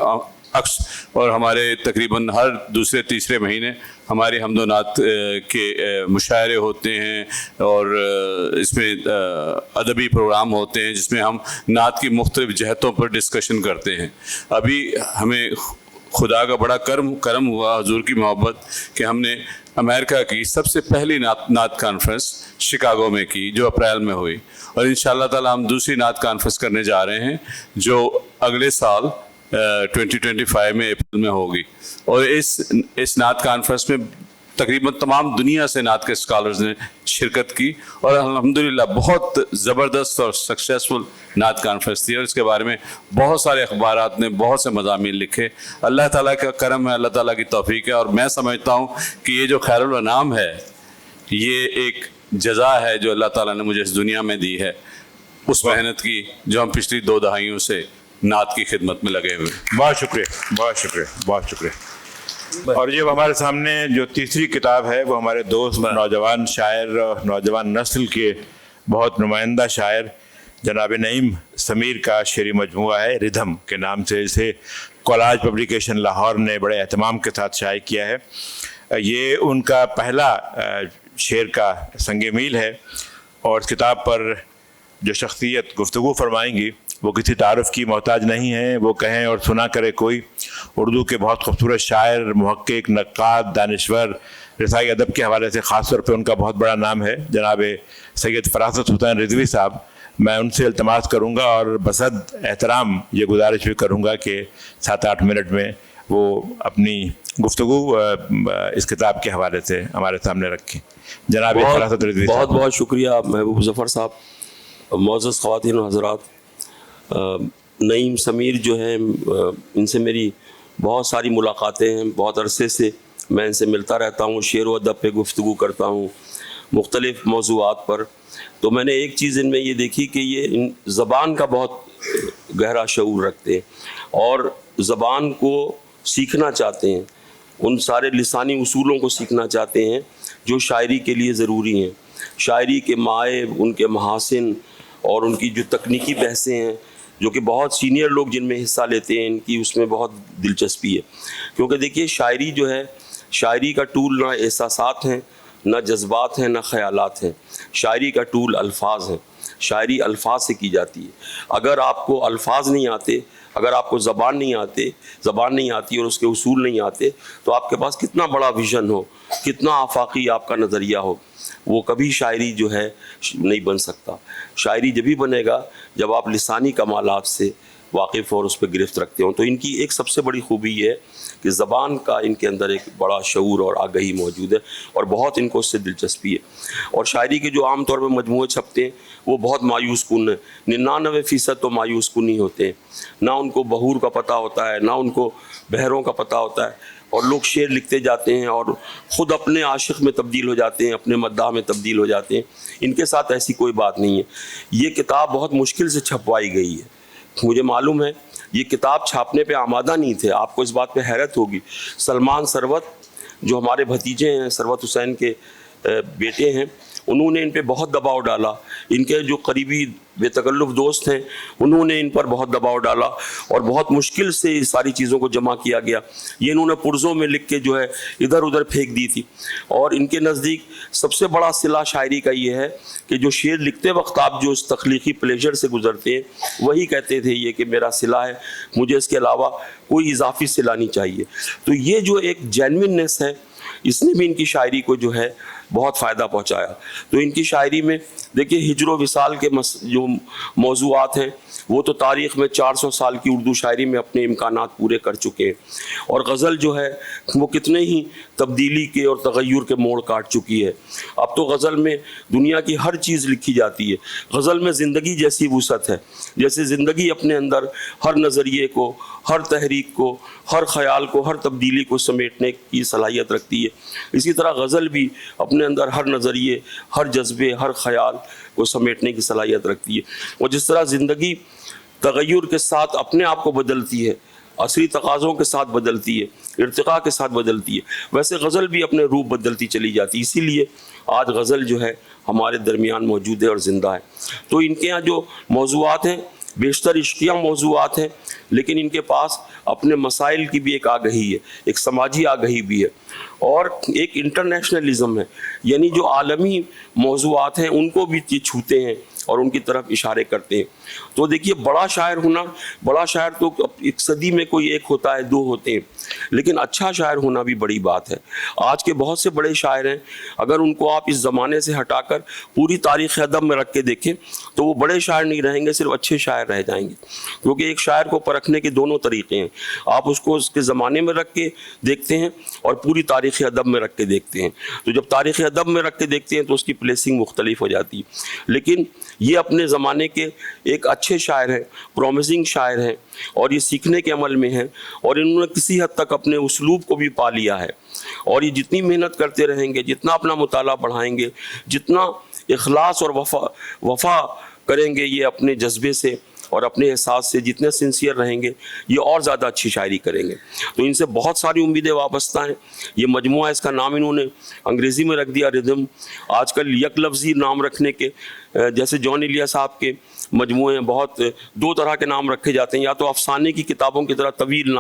Speaker 5: और हमारे तकरीबन हर दूसरे तीसरे महीने हमारे हम्दुनात के मुशायरे होते हैं और इसमें अदबी प्रोग्राम होते हैं जिसमें हम नात की मुख्तलिफ जहतों पर डिस्कशन करते हैं। अभी हमें खुदा का बड़ा करम हुआ, हुजूर की मोहब्बत, कि हमने अमेरिका की सबसे पहली नात कॉन्फ्रेंस शिकागो में की जो अप्रैल में हुई, और इंशाअल्लाह ताला हम दूसरी नात कॉन्फ्रेंस करने जा रहे हैं जो अगले साल 2025 में अप्रैल में होगी। और इस नात कॉन्फ्रेंस में तकरीबन तमाम दुनिया से नात के स्कॉलर्स ने शिरकत की, और अल्हम्दुलिल्लाह बहुत ज़बरदस्त और सक्सेसफुल नात कॉन्फ्रेंस थी। और इसके बारे में बहुत सारे अखबारात ने बहुत से मज़ामीन लिखे। अल्लाह ताला का करम है, अल्लाह ताला की तौफीक है। और मैं समझता हूँ कि ये जो खैरुल अनाम है, ये एक जज़ा है जो अल्लाह ताला ने मुझे इस दुनिया में दी है, उस मेहनत की जो हम पिछली 2 दहाइयों से नात की खिदमत में लगे हुए।
Speaker 1: बहुत शुक्रिया, बहुत शुक्रिया, बहुत शुक्रिया। और ये हमारे सामने जो तीसरी किताब है वो हमारे दोस्त नौजवान शायर, नौजवान नस्ल के बहुत नुमाइंदा शायर जनाब नईम समीर का शेरी मजमूआ है, रिधम के नाम से। इसे कोलाज पब्लिकेशन लाहौर ने बड़े एहतमाम के साथ शाये किया है। ये उनका पहला शेर का संग मील है, और इस किताब पर जो शख्सियत गुफ्तगू फरमाएंगी वो किसी तारुफ की मोहताज नहीं है। वो कहें और सुना करे कोई, उर्दू के बहुत खूबसूरत शायर, मुहक्किक, नक्काद, दानिश्वर, रसाई अदब के हवाले से ख़ास तौर पे उनका बहुत बड़ा नाम है जनाब सैयद फरासत हुसैन रिजवी साहब। मैं उनसे इल्तमास करूँगा और बसद एहतराम ये गुजारिश भी करूँगा कि 7-8 मिनट में वो अपनी गुफ्तगू इस किताब के हवाले से हमारे सामने रखें। जनाब फरासत रिजवी साहब।
Speaker 6: बहुत बहुत शुक्रिया महबूब ज़फ़र साहब। मुअज़्ज़ज़ ख़वातीन व हज़रात, नईम समीर जो हैं, इनसे मेरी बहुत सारी मुलाकातें हैं। बहुत अरसे से मैं इनसे मिलता रहता हूँ, शेर व अदब पे गुफ्तगू करता हूँ मुख्तलिफ़ मौज़ूआत पर। तो मैंने एक चीज़ इनमें ये देखी कि ये इन ज़बान का बहुत गहरा शऊर रखते हैं और ज़बान को सीखना चाहते हैं, उन सारे लिसानी उसूलों को सीखना चाहते हैं जो शायरी के लिए ज़रूरी हैं। शायरी के मायब, उनके महासिन और उनकी जो तकनीकी बहसें हैं, जो कि बहुत सीनियर लोग जिनमें हिस्सा लेते हैं, इनकी उसमें बहुत दिलचस्पी है। क्योंकि देखिए, शायरी जो है, शायरी का टूल ना एहसासात हैं, ना जज्बात हैं, ना ख़यालात हैं। शायरी का टूल अल्फाज हैं। शायरी अल्फाज से की जाती है। अगर आपको अल्फाज नहीं आते, अगर आपको ज़बान नहीं आती और उसके उसूल नहीं आते, तो आपके पास कितना बड़ा विज़न हो, कितना आफाकी आपका नज़रिया हो, वो कभी शायरी जो है नहीं बन सकता। शायरी जब भी बनेगा जब आप लिसानी कमालात से वाकिफ़ और उस पर गिरफ्त रखते हो। तो इनकी एक सबसे बड़ी खूबी है कि ज़बान का इनके अंदर एक बड़ा शऊर और आगही मौजूद है और बहुत इनको उससे दिलचस्पी है। और शायरी के जो आम तौर पर मजमूए छपते हैं वो बहुत मायूस कुन है। 99% तो मायूस कुन ही होते हैं। ना उनको बहूर का पता होता है, ना उनको बहरों का पता होता है, और लोग शेर लिखते जाते हैं और ख़ुद अपने आशिक़ में तब्दील हो जाते हैं, अपने मद्दाह में तब्दील हो जाते हैं। इनके साथ ऐसी कोई बात नहीं है। ये किताब बहुत मुश्किल से छपवाई गई है। मुझे मालूम है ये किताब छापने पे आमादा नहीं थे। आपको इस बात पे हैरत होगी, सलमान सरवत जो हमारे भतीजे हैं, सरवत हुसैन के बेटे हैं, उन्होंने इन पे बहुत दबाव डाला, इनके जो करीबी बेतकल्लुफ़ दोस्त हैं उन्होंने इन पर बहुत दबाव डाला और बहुत मुश्किल से इस सारी चीज़ों को जमा किया गया। ये इन्होंने पुर्ज़ों में लिख के जो है इधर उधर फेंक दी थी। और इनके नज़दीक सबसे बड़ा सिला शायरी का ये है कि जो शेर लिखते वक्त आप जो उस तख्लीकी प्लेजर से गुजरते हैं वही कहते थे ये कि मेरा सिला है, मुझे इसके अलावा कोई इजाफी सिला नहीं चाहिए। तो ये जो एक जेन्युइननेस है इसने भी इनकी शायरी को जो है बहुत फ़ायदा पहुंचाया। तो इनकी शायरी में देखिए हिजरो विसाल के जो मौज़ूआत हैं वो तो तारीख़ में 400 साल की उर्दू शायरी में अपने इम्कानात पूरे कर चुके हैं। और गज़ल जो है वो कितने ही तब्दीली के और तग़य्युर के मोड़ काट चुकी है। अब तो गज़ल में दुनिया की हर चीज़ लिखी जाती है। गज़ल में ज़िंदगी जैसी वुसअत है, जैसे ज़िंदगी अपने अंदर हर नज़रिए को, हर तहरीक को, हर ख़याल को, हर तब्दीली को समेटने की सलाहियत रखती है, इसी तरह गज़ल भी अपने अंदर हर नज़रिए, हर जज्बे, हर ख़याल को समेटने की सलाहियत रखती है। और जिस तरह ज़िंदगी तग़य्युर के साथ अपने आप को बदलती है, असरी तकाज़ों के साथ बदलती है, इर्तिक़ा के साथ बदलती है, वैसे गज़ल भी अपने रूप बदलती चली जाती है। इसीलिए आज गज़ल जो है हमारे दरमियान मौजूद है और ज़िंदा है। तो इनके यहाँ जो मौज़ूआत हैं बेशतर इश्किया मौज़ूआत हैं, लेकिन इनके पास अपने मसाइल की भी एक आगही है, एक समाजी आगही भी है और एक इंटरनेशनलिज़म है, यानी जो आलमी मौज़ूआत हैं उनको भी ये छूते हैं और उनकी तरफ इशारे करते हैं। तो देखिए बड़ा शायर होना, बड़ा शायर तो एक सदी में कोई एक होता है, दो होते हैं, लेकिन अच्छा शायर होना भी बड़ी बात है। आज के बहुत से बड़े शायर हैं, अगर उनको आप इस ज़माने से हटाकर पूरी तारीख़ अदब में रख के देखें तो वो बड़े शायर नहीं रहेंगे, सिर्फ अच्छे शायर रह जाएंगे। क्योंकि एक शायर को परखने के दोनों तरीक़े हैं, आप उसको उसके ज़माने में रख के देखते हैं और पूरी तारीख़ अदब में रख के देखते हैं। तो जब तारीख़ अदब में रख के देखते हैं तो उसकी प्लेसिंग मुख्तलिफ हो जाती है। लेकिन ये अपने ज़माने के एक अच्छे शायर हैं, प्रॉमिसिंग शायर हैं और ये सीखने के अमल में हैं और इन्होंने किसी हद तक अपने उसलूब को भी पा लिया है। और ये जितनी मेहनत करते रहेंगे, जितना अपना मुताला बढ़ाएंगे, जितना इखलास और वफ़ा करेंगे ये अपने जज्बे से और अपने एहसास से, जितने सिंसियर रहेंगे ये और ज़्यादा अच्छी शायरी करेंगे। तो इनसे बहुत सारी उम्मीदें वाबस्ता हैं। ये मजमुआ, इसका नाम इन्होंने अंग्रेज़ी में रख दिया रिदम। आजकल यक लफ्ज़ी नाम रखने के, जैसे जॉन इलिया साहब के मजमुए हैं, बहुत दो तरह के नाम रखे जाते हैं, या तो अफसाने की किताबों की तरह तवील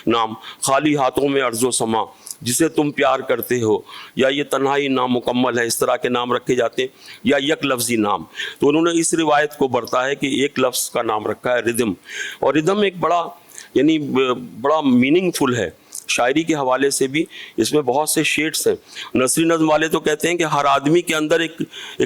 Speaker 6: नाम खाली हाथों में अर्ज़ो समा, जिसे तुम प्यार करते हो, या ये तन्हाई नामुकम्मल है, इस तरह के नाम रखे जाते हैं, या यक लफ्ज़ी नाम। तो उन्होंने इस रिवायत को बरता है कि एक लफ्ज़ का नाम रखा है रिदम। और रिदम एक बड़ा यानी बड़ा मीनिंगफुल है। शायरी के हवाले से भी इसमें बहुत से शेड्स हैं। नसरी नज़्म वाले तो कहते हैं कि हर आदमी के अंदर एक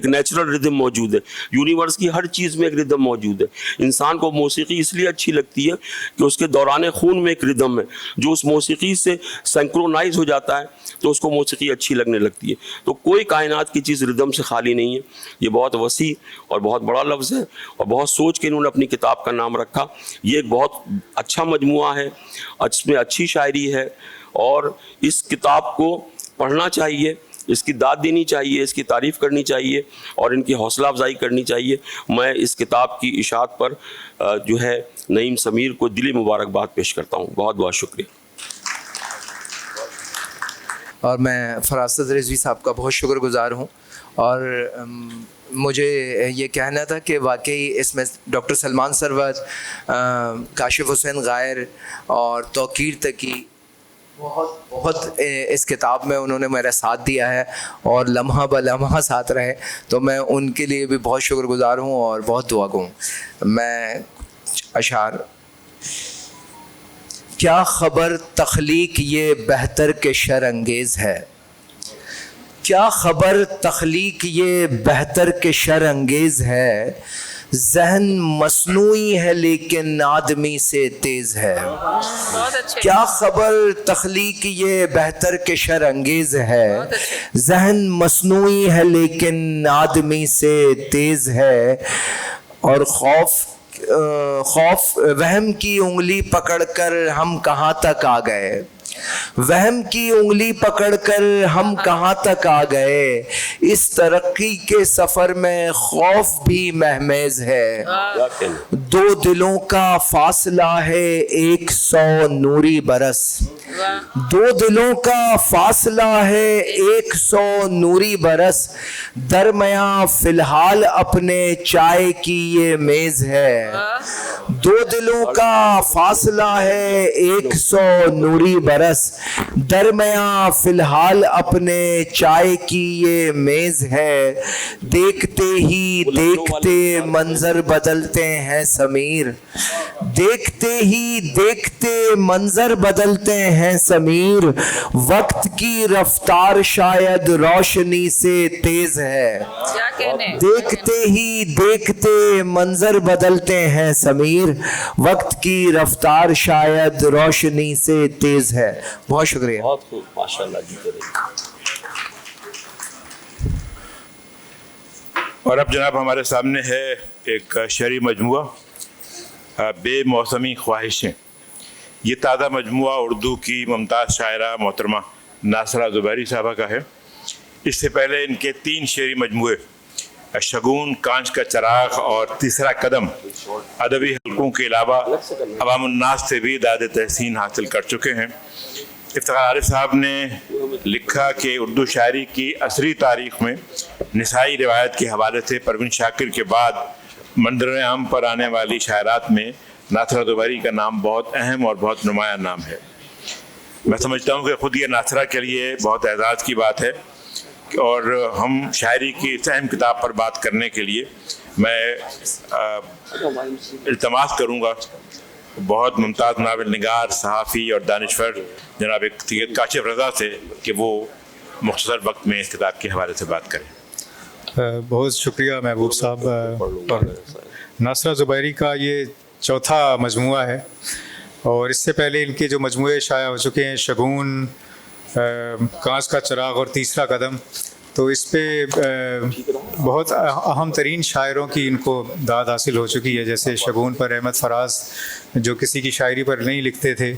Speaker 6: नेचुरल रिदम मौजूद है, यूनिवर्स की हर चीज़ में एक रिदम मौजूद है। इंसान को मौसीकी इसलिए अच्छी लगती है कि उसके दौरान खून में एक रिदम है, जो उस मौसीकी से सिंक्रोनाइज हो जाता है तो उसको मौसीकी अच्छी लगने लगती है। तो कोई कायनात की चीज़ रिदम से खाली नहीं है। ये बहुत वसी और बहुत बड़ा लफ्ज़ है और बहुत सोच के इन्होंने अपनी किताब का नाम रखा। ये एक बहुत अच्छा मजमुआ है, इसमें अच्छी शायरी है और इस किताब को पढ़ना चाहिए, इसकी दाद देनी चाहिए, इसकी तारीफ़ करनी चाहिए और इनकी हौसला अफजाई करनी चाहिए। मैं इस किताब की इशाअत पर जो है नईम समीर को दिली मुबारकबाद पेश करता हूँ। बहुत बहुत शुक्रिया।
Speaker 7: और मैं फरासत रिजवी साहब का बहुत शुक्रगुज़ार हूँ और मुझे ये कहना था कि वाकई इसमें डॉक्टर सलमान सरवर, काशिफ हुसैन गायर और तौकीर तकी बहुत इस किताब में उन्होंने मेरा साथ दिया है और लम्हा ब लम्हा साथ रहे, तो मैं उनके लिए भी बहुत शुक्रगुज़ार हूँ और बहुत दुआ गो हूँ। मैं अशार, क्या खबर तख्लीक ये बेहतर के शर अंगेज़ है, क्या खबर तख्लीक ये बेहतर के शर अंगेज़ है, ज़हन मसनूई है लेकिन आदमी से तेज़ है। क्या खबर तख्लीक ये बेहतर के शर अंगेज़ है, ज़हन मसनूई है लेकिन आदमी से तेज़ है। और खौफ वहम की उंगली पकड़कर हम कहाँ तक आ गए, वहम की उंगली पकड़कर हम कहाँ तक आ गए, इस तरक्की के सफर में खौफ भी महमेज है। दो दिलों का फासला है 100 नूरी बरस, दो दिलों का फासला है 100 नूरी बरस, दरमियां फिलहाल अपने चाय की ये मेज है। दो दिलों का फासला है 100 नूरी बरस, दरमियां फिलहाल अपने चाय की ये मेज है। देखते ही देखते मंजर बदलते हैं समीर, देखते ही देखते मंजर बदलते हैं समीर, वक्त की रफ्तार शायद रोशनी से तेज है। देखते ही देखते मंजर बदलते हैं समीर, वक्त की रफ्तार शायद रोशनी से तेज है। बहुत शुक्रिया।
Speaker 6: बहुत खूब, माशाल्लाह जी करें।
Speaker 1: और अब जनाब हमारे सामने है एक शरी मजमुआ बेमौसमी ख्वाहिशें। ये ताज़ा मजमुआ उर्दू की मुमताज़ शायरा मोहतरमा नासरा ज़ुबैरी साहबा का है। इससे पहले इनके 3 शेरी मजमुए शगुन, कांच का चराग और तीसरा कदम अदबी हलकों के अलावा अवामुन्नास से भी दाद तहसीन हासिल कर चुके हैं। इफ्तिखार आरिफ साहब ने लिखा कि उर्दू शायरी की असरी तारीख़ में निसाई रिवायत के हवाले से परवीन शाकिर के बाद मंजर आम पर आने वाली शायरात में नासरा ज़ुबैरी का नाम बहुत अहम और बहुत नुमाया नाम है। मैं समझता हूँ कि ख़ुद ये नासरा के लिए बहुत एजाज़ की बात है और हम शायरी की इस अहम किताब पर बात करने के लिए मैं इल्तमास करूँगा बहुत मुमताज़ नावल निगार, सहाफ़ी और दानिश्वर जनाब सैयद काशिफ रज़ा से कि वो मुख्तसर वक्त में इस किताब के हवाले से बात करें।
Speaker 8: बहुत शुक्रिया महबूब साहब। नासरा ज़ुबैरी का ये चौथा मजमुआ है और इससे पहले इनके जो मजमुए शाया हो चुके हैं शगुन, कांच का चराग और तीसरा कदम, तो इस पे बहुत अहम तरीन शायरों की इनको दाद हासिल हो चुकी है। जैसे शगुन पर अहमद फराज जो किसी की शायरी पर नहीं लिखते थे,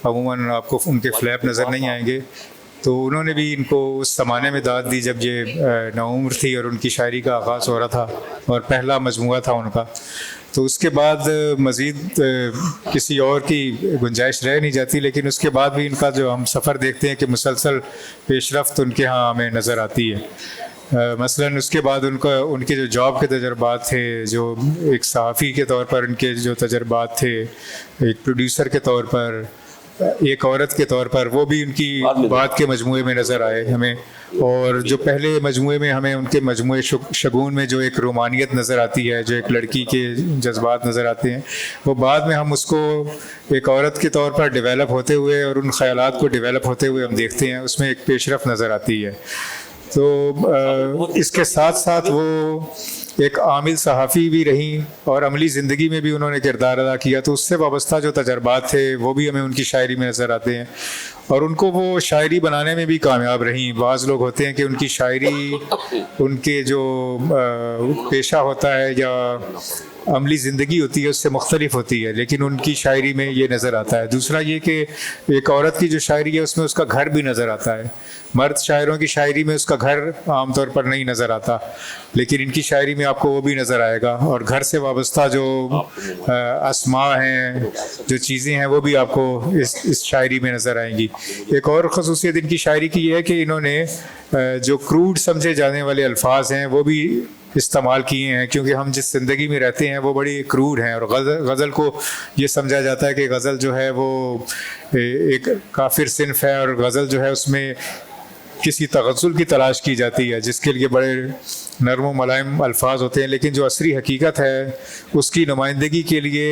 Speaker 8: अमूमन आपको उनके फ्लैप नज़र नहीं आएंगे, तो उन्होंने भी इनको उस ज़माने में दाद दी जब ये नौउम्र थी और उनकी शायरी का आगाज़ हो रहा था और पहला मजमुआ था उनका। तो उसके बाद मज़ीद किसी और की गुंजाइश रह नहीं जाती, लेकिन उसके बाद भी इनका जो हम सफ़र देखते हैं कि मुसलसल पेशरफ्त उनके यहाँ हमें नज़र आती है। मसलन उसके बाद उनके जो जॉब के तजर्बात थे, जो एक सहाफ़ी के तौर पर उनके जो तजर्बात थे, एक प्रोड्यूसर के तौर पर, एक औरत के तौर पर, वो भी उनकी बात के मजमुए में नज़र आए हमें। और जो पहले मजमुए में हमें उनके मजमुए शगुन में जो एक रोमानियत नज़र आती है, जो एक लड़की के जज्बात नज़र आते हैं, वो बाद में हम उसको एक औरत के तौर पर डेवलप होते हुए और उन ख़यालात को डेवलप होते हुए हम देखते हैं, उसमें एक पेशरफ नज़र आती है। तो इसके साथ साथ वो एक आमिल सहाफ़ी भी रहीं और अमली ज़िंदगी में भी उन्होंने किरदार अदा किया, तो उससे वाबस्ता जो तजर्बात थे वो भी हमें उनकी शायरी में नज़र आते हैं और उनको वो शायरी बनाने में भी कामयाब रहीं। बाज़ लोग होते हैं कि उनकी शायरी उनके जो पेशा होता है या अमली ज़िंदगी होती है उससे मुख्तलिफ होती है, लेकिन उनकी शायरी में ये नज़र आता है। दूसरा ये कि एक औरत की जो शायरी है उसमें उसका घर भी नज़र आता है। मर्द शायरों की शायरी में उसका घर आमतौर पर नहीं नज़र आता, लेकिन इनकी शायरी में आपको वो भी नज़र आएगा और घर से वाबस्ता जो अस्मा हैं, जो चीज़ें हैं, वो भी आपको इस शायरी में नज़र आएंगी। एक और ख़ुसूसियत इनकी शायरी की ये है कि इन्होंने जो क्रूड समझे जाने वाले अल्फाज हैं वो भी इस्तेमाल किए हैं, क्योंकि हम जिस ज़िंदगी में रहते हैं वो बड़ी क्रूड हैं और गज़ल को ये समझा जाता है कि गज़ल जो है वो एक काफिर सिन्फ है और गज़ल जो है उसमें किसी तगज़ुल की तलाश की जाती है जिसके लिए बड़े नरम व मुलायम अल्फाज होते हैं, लेकिन जो असली हकीकत है उसकी नुमाइंदगी के लिए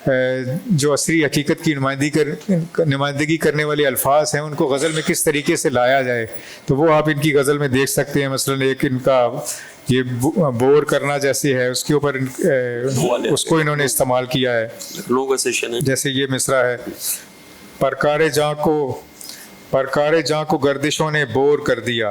Speaker 8: जो असली हकीकत की नुमाइंदगी करने वाले अल्फाज हैं उनको गज़ल में किस तरीके से लाया जाए, तो वो आप इनकी गज़ल में देख सकते हैं। मसलन एक इनका ये बोर करना जैसे है उसके ऊपर उसको इन्होंने इस्तेमाल किया है।
Speaker 6: लोगों का सेशन है,
Speaker 8: जैसे ये मिसरा है, परकारे जाँ को और कार जहाँ को गर्दिशों ने बोर कर दिया।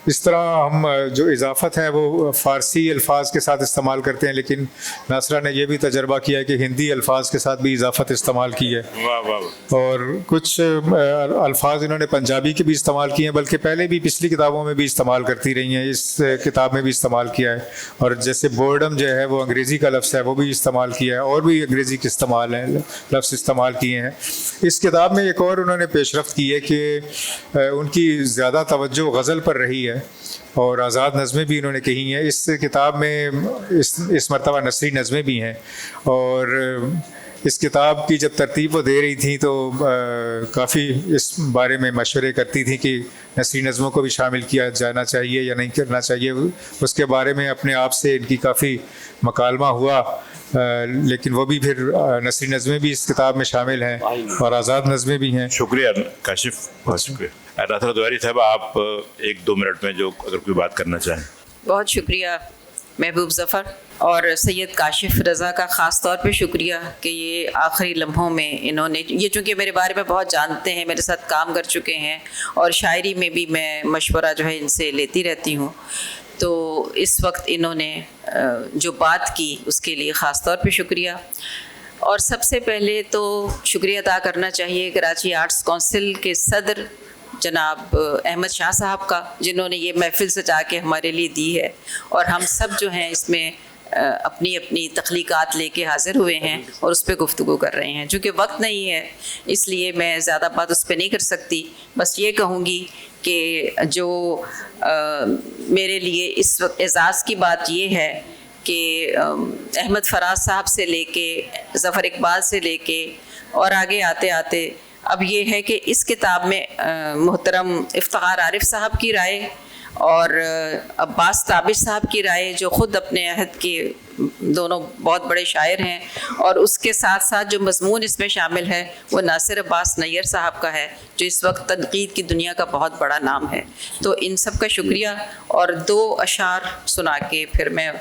Speaker 8: इस तरह हम जो इजाफत है वो फ़ारसी अल्फाज के साथ इस्तेमाल करते हैं, लेकिन नासरा ने यह भी तजर्बा किया है कि हिंदी अल्फाज के साथ भी इजाफत इस्तेमाल की है।
Speaker 1: वाह वाह।
Speaker 8: और कुछ अल्फाज इन्होंने पंजाबी के भी इस्तेमाल किए हैं, बल्कि पहले भी पिछली किताबों में भी इस्तेमाल करती रही हैं, इस किताब में भी इस्तेमाल किया है। और जैसे बोर्डम जो है वो अंग्रेज़ी का लफ्ज़ है, वो भी इस्तेमाल किया है, और भी अंग्रेज़ी के इस्तेमाल है लफ्ज़ इस्तेमाल किए हैं। इस किताब में एक और उन्होंने पेशरफ्त की है कि उनकी ज़्यादा तवज्जो गज़ल पर रही है और आज़ाद नज़में भी इन्होंने कही हैं। इस किताब में इस मरतबा नसरी नज़में भी हैं। और इस किताब की जब तरतीब वो दे रही थी तो काफ़ी इस बारे में मशवरे करती थी कि नसरी नज़मों को भी शामिल किया जाना चाहिए या नहीं करना चाहिए। उसके बारे में अपने आप से इनकी काफ़ी मकालमा हुआ, लेकिन वो भी फिर नसरी नज़में भी इस किताब में शामिल हैं और आज़ाद नज़में भी हैं।
Speaker 1: शुक्रिया काशिफ, बहुत शुक्रिया। नासरा ज़ुबैरी साहब, आप 1-2 मिनट में जो अगर कोई बात करना चाहें।
Speaker 9: बहुत शुक्रिया महबूब ज़फ़र और सैयद काशिफ रज़ा का ख़ास तौर पे शुक्रिया कि ये आखिरी लम्हों में इन्होंने, ये चूँकि मेरे बारे में बहुत जानते हैं, मेरे साथ काम कर चुके हैं और शायरी में भी मैं मशवरा जो है इनसे लेती रहती हूँ, तो इस वक्त इन्होंने जो बात की उसके लिए ख़ास तौर पे शुक्रिया। और सबसे पहले तो शुक्रिया अदा करना चाहिए कराची आर्ट्स काउंसिल के सदर जनाब अहमद शाह साहब का, जिन्होंने ये महफ़िल सजा के हमारे लिए दी है और हम सब जो हैं इसमें अपनी अपनी तख्लीक़ात लेके हाज़िर हुए हैं और उस पर गुफ्तगू कर रहे हैं। चूँकि वक्त नहीं है इसलिए मैं ज़्यादा बात उस पर नहीं कर सकती, बस ये कहूँगी कि जो मेरे लिए इस वक्त एज़ाज़ की बात ये है कि अहमद फराज साहब से लेके ज़फ़र इकबाल से लेके और आगे आते आते अब ये है कि इस किताब में मोहतरम इफ्तिखार आरिफ साहब की राय और अब्बास ताबिश साहब की राय, जो ख़ुद अपने अहद के दोनों बहुत बड़े शायर हैं, और उसके साथ साथ जो मज़मून इसमें शामिल है वो नासिर अब्बास नैयर साहब का है, जो इस वक्त तनक़ीद की दुनिया का बहुत बड़ा नाम है। तो इन सब का शुक्रिया। और 2 अशार सुना के फिर मैं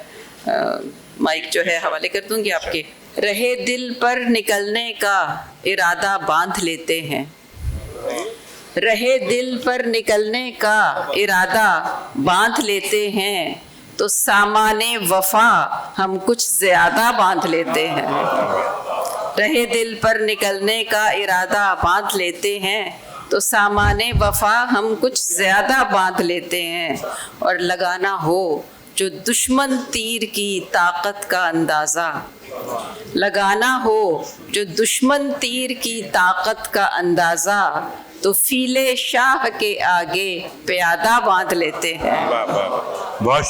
Speaker 9: माइक जो है हवाले कर दूँगी आपके। रहे दिल पर निकलने का इरादा बांध लेते हैं, रहे दिल पर निकलने का इरादा बांध लेते हैं, तो सामाने वफा हम कुछ ज़्यादा बांध लेते हैं। रहे दिल पर निकलने का इरादा बांध लेते हैं, तो सामाने वफा हम कुछ ज़्यादा बांध लेते हैं। और लगाना हो जो दुश्मन तीर की ताकत का अंदाज़ा, लगाना हो जो दुश्मन तीर की ताकत का अंदाज़ा, तो फीले शाह के आगे प्यादा बांध लेते हैं।
Speaker 1: वाह वाह वाह, बहुत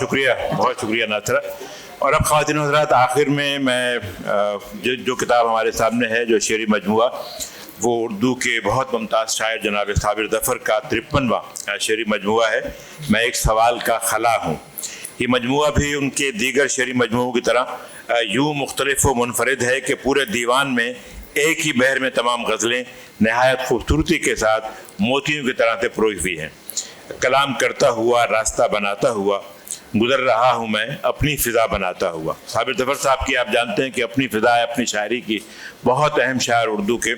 Speaker 1: शुक्रिया नासरा। और अब ख़वातीन हज़रात, आखिर में मैं जो किताब हमारे सामने है, जो शेरी मजमुआ, वो उर्दू के बहुत मुमताज़ शायर जनाब साबिर ज़फ़र का 53वां शेरी मजमुआ है। मैं एक सवाल का खला हूँ। ये मजमुआ भी उनके दीगर शेरी मजमुओं की तरह यूँ मुख्तलिफ व मुनफरिद है कि पूरे दीवान में एक ही बहर में तमाम गज़लें नहायत खूबसूरती के साथ मोतियों की तरह से परोई हुई हैं। कलाम करता हुआ रास्ता बनाता हुआ गुज़र रहा हूँ मैं अपनी फ़िज़ा बनाता हुआ। साबिर ज़फ़र साहब की आप जानते हैं कि अपनी फ़िज़ा है, अपनी शायरी की बहुत अहम शायर उर्दू के।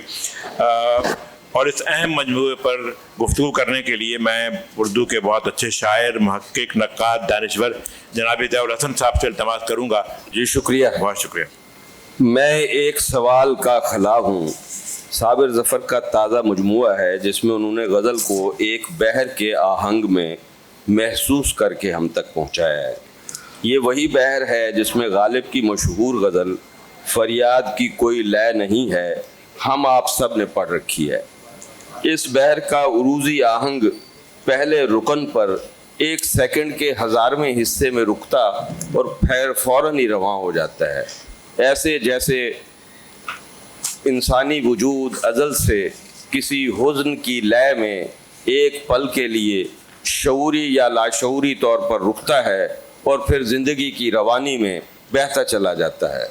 Speaker 1: और इस अहम मजमूए पर गुफ्तगू करने के लिए मैं उर्दू के बहुत अच्छे शायर, मुहक्किक, नक्काद, दानिश्वर जनाब ज़ियाउल हसन साहब से इल्तमास करूँगा।
Speaker 6: जी शुक्रिया,
Speaker 1: बहुत शुक्रिया।
Speaker 6: मैं एक सवाल का खला हूँ साबिर ज़फ़र का ताज़ा मजमुआ है, जिसमें उन्होंने गज़ल को एक बहर के आहंग में महसूस करके हम तक पहुँचाया है। ये वही बहर है जिसमें गालिब की मशहूर गज़ल फरियाद की कोई लय नहीं है हम आप सब ने पढ़ रखी है। इस बहर का उरूज़ी आहंग पहले रुकन पर 1 सेकंड के 1000वें हिस्से में रुकता और फिर फ़ौरन ही रवां हो जाता है। ऐसे जैसे इंसानी वजूद अज़ल से किसी हुज़्न की लय में एक पल के लिए शऊरी या लाशऊरी तौर पर रुकता है और फिर ज़िंदगी की रवानी में बहता चला जाता है।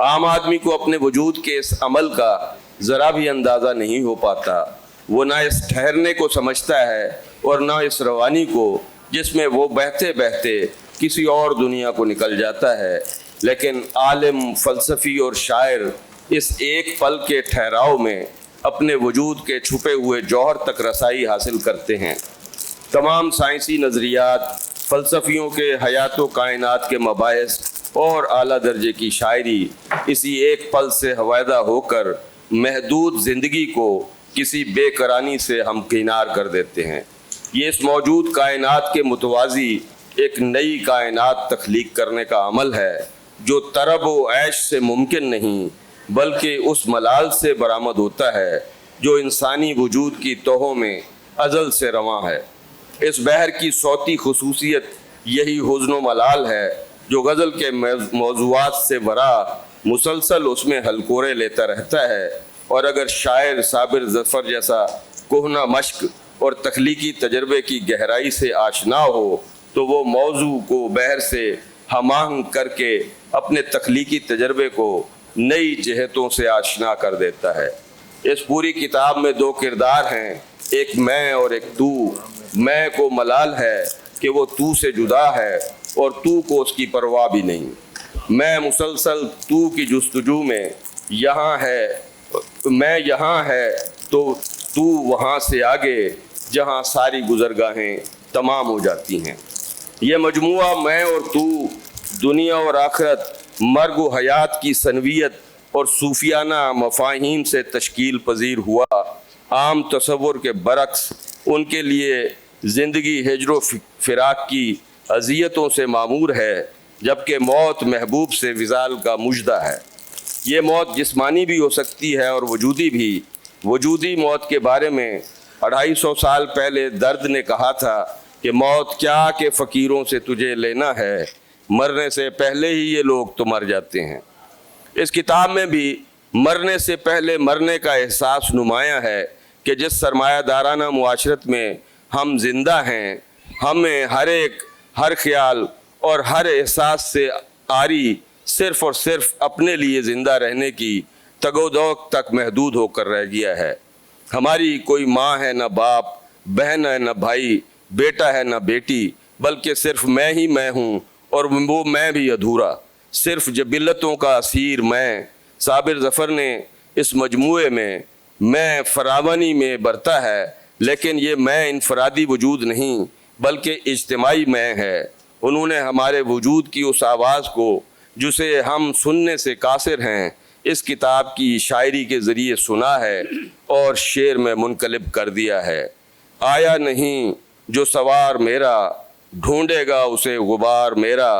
Speaker 6: आम आदमी को अपने वजूद के इस अमल का ज़रा भी अंदाज़ा नहीं हो पाता। वो ना इस ठहरने को समझता है और ना इस रवानी को, जिसमें वो बहते बहते किसी और दुनिया को निकल जाता है। लेकिन आलिम, फ़लसफ़ी और शायर इस एक पल के ठहराव में اپنے وجود کے چھپے ہوئے جوہر تک رسائی حاصل کرتے ہیں۔ تمام سائنسی نظریات، فلسفیوں کے حیات و کائنات کے مباحث اور اعلیٰ درجے کی شاعری اسی ایک پل سے حویدہ ہو کر محدود زندگی کو کسی بے قرانی سے ہمکنار کر دیتے ہیں۔ یہ اس موجود کائنات کے متوازی ایک نئی کائنات تخلیق کرنے کا عمل ہے جو طرب و عیش سے ممکن نہیں بلکہ اس ملال سے برآمد ہوتا ہے جو انسانی وجود کی تہوں میں ازل سے رواں ہے۔ اس بحر کی صوتی خصوصیت یہی حزن و ملال ہے جو غزل کے موضوعات سے ورا مسلسل اس میں ہلکورے لیتا رہتا ہے، اور اگر شاعر صابر ظفر جیسا کہنہ مشق اور تخلیقی تجربے کی گہرائی سے آشنا ہو تو وہ موضوع کو بحر سے ہم آہنگ کر کے اپنے تخلیقی تجربے کو نئی جہتوں سے آشنا کر دیتا ہے۔ اس پوری کتاب میں دو کردار ہیں، ایک میں اور ایک تو۔ میں کو ملال ہے کہ وہ تو سے جدا ہے اور تو کو اس کی پرواہ بھی نہیں۔ میں مسلسل تو کی جستجو میں یہاں ہے، میں یہاں ہے تو تو وہاں سے آگے جہاں ساری گزرگاہیں تمام ہو جاتی ہیں۔ یہ مجموعہ میں اور تو دنیا اور آخرت، مرگ و حیات کی سنویت اور صوفیانہ مفاہیم سے تشکیل پذیر ہوا۔ عام تصور کے برعکس ان کے لیے زندگی ہجر و فراق کی اذیتوں سے معمور ہے، جبکہ موت محبوب سے وصال کا مژدہ ہے۔ یہ موت جسمانی بھی ہو سکتی ہے اور وجودی بھی۔ وجودی موت کے بارے میں 250 سال پہلے درد نے کہا تھا کہ موت کیا کہ فقیروں سے تجھے لینا ہے، مرنے سے پہلے ہی یہ لوگ تو مر جاتے ہیں۔ اس کتاب میں بھی مرنے سے پہلے مرنے کا احساس نمایاں ہے کہ جس سرمایہ دارانہ معاشرت میں ہم زندہ ہیں، ہمیں ہر خیال اور ہر احساس سے عاری صرف اور صرف اپنے لیے زندہ رہنے کی تگ و دو تک محدود ہو کر رہ گیا ہے۔ ہماری کوئی ماں ہے نہ باپ، بہن ہے نہ بھائی، بیٹا ہے نہ بیٹی، بلکہ صرف میں ہی میں ہوں، اور وہ میں بھی ادھورا، صرف جبلتوں کا اسیر میں۔ صابر ظفر نے اس مجموعے میں فراوانی میں برتا ہے، لیکن یہ میں انفرادی وجود نہیں بلکہ اجتماعی میں ہے۔ انہوں نے ہمارے وجود کی اس آواز کو جسے ہم سننے سے قاصر ہیں اس کتاب کی شاعری کے ذریعے سنا ہے اور شعر میں منقلب کر دیا ہے۔ آیا نہیں جو سوار میرا، ڈھونڈے گا اسے غبار میرا،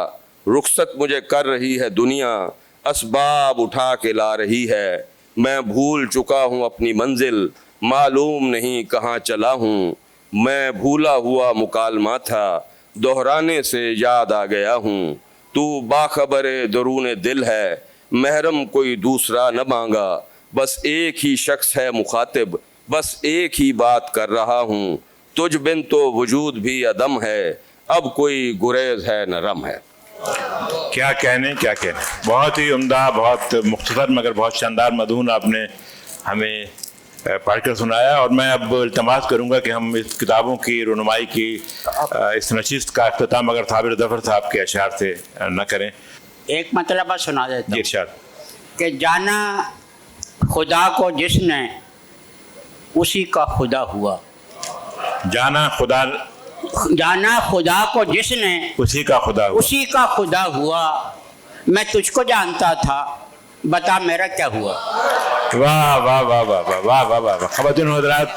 Speaker 6: رخصت مجھے کر رہی ہے دنیا، اسباب اٹھا کے لا رہی ہے، میں بھول چکا ہوں اپنی منزل، معلوم نہیں کہاں چلا ہوں، میں بھولا ہوا مکالمہ تھا، دہرانے سے یاد آ گیا ہوں، تو باخبر درون دل ہے، محرم کوئی دوسرا نہ مانگا، بس ایک ہی شخص ہے مخاطب، بس ایک ہی بات کر رہا ہوں، تجھ بن تو وجود بھی عدم ہے، اب کوئی گریز ہے نہ رم ہے۔
Speaker 1: کیا کہنے بہت ہی عمدہ، بہت مختصر مگر بہت شاندار مضمون آپ نے ہمیں پڑھ کر سنایا، اور میں اب التماس کروں گا کہ ہم اس کتابوں کی رونمائی کی اس نشست کا اختتام اگر صابر ظفر صاحب کے اشعار سے نہ کریں۔
Speaker 10: ایک مطلبہ سنا دیتا ہوں
Speaker 1: جی ارشاد۔
Speaker 10: کہ جانا خدا کو جس نے اسی کا خدا ہوا،
Speaker 1: جانا خدا
Speaker 10: کو جس نے
Speaker 1: اسی کا خدا ہوا،
Speaker 10: اسی کا خدا ہوا، میں تجھ کو جانتا تھا، بتا میرا کیا ہوا۔
Speaker 1: واہ واہ واہ واہ واہ واہ واہ واہ۔ خواتین و حضرات،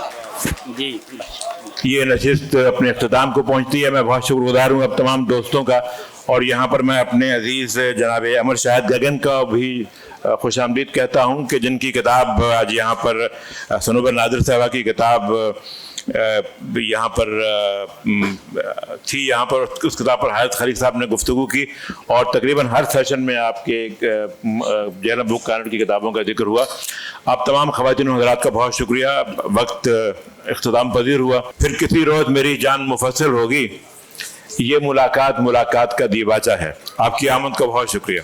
Speaker 10: جی
Speaker 1: یہ نشست اپنے اختتام کو پہنچتی ہے۔ میں بہت شکر گزار ہوں اب تمام دوستوں کا، اور یہاں پر میں اپنے عزیز جناب امر شاہد گگن کا بھی خوش آمدید کہتا ہوں کہ جن کی کتاب آج یہاں پر صنوبر نادر صاحبہ کی کتاب یہاں پر تھی، یہاں پر اس کتاب پر حارث خلیق صاحب نے گفتگو کی، اور تقریباً ہر سیشن میں آپ کے جیرم بک کارنر کی کتابوں کا ذکر ہوا۔ آپ تمام خواتین و حضرات کا بہت شکریہ۔ وقت اختتام پذیر ہوا، پھر کسی روز میری جان مفصل ہوگی، یہ ملاقات کا دیباچہ ہے۔ آپ کی آمد کا بہت شکریہ۔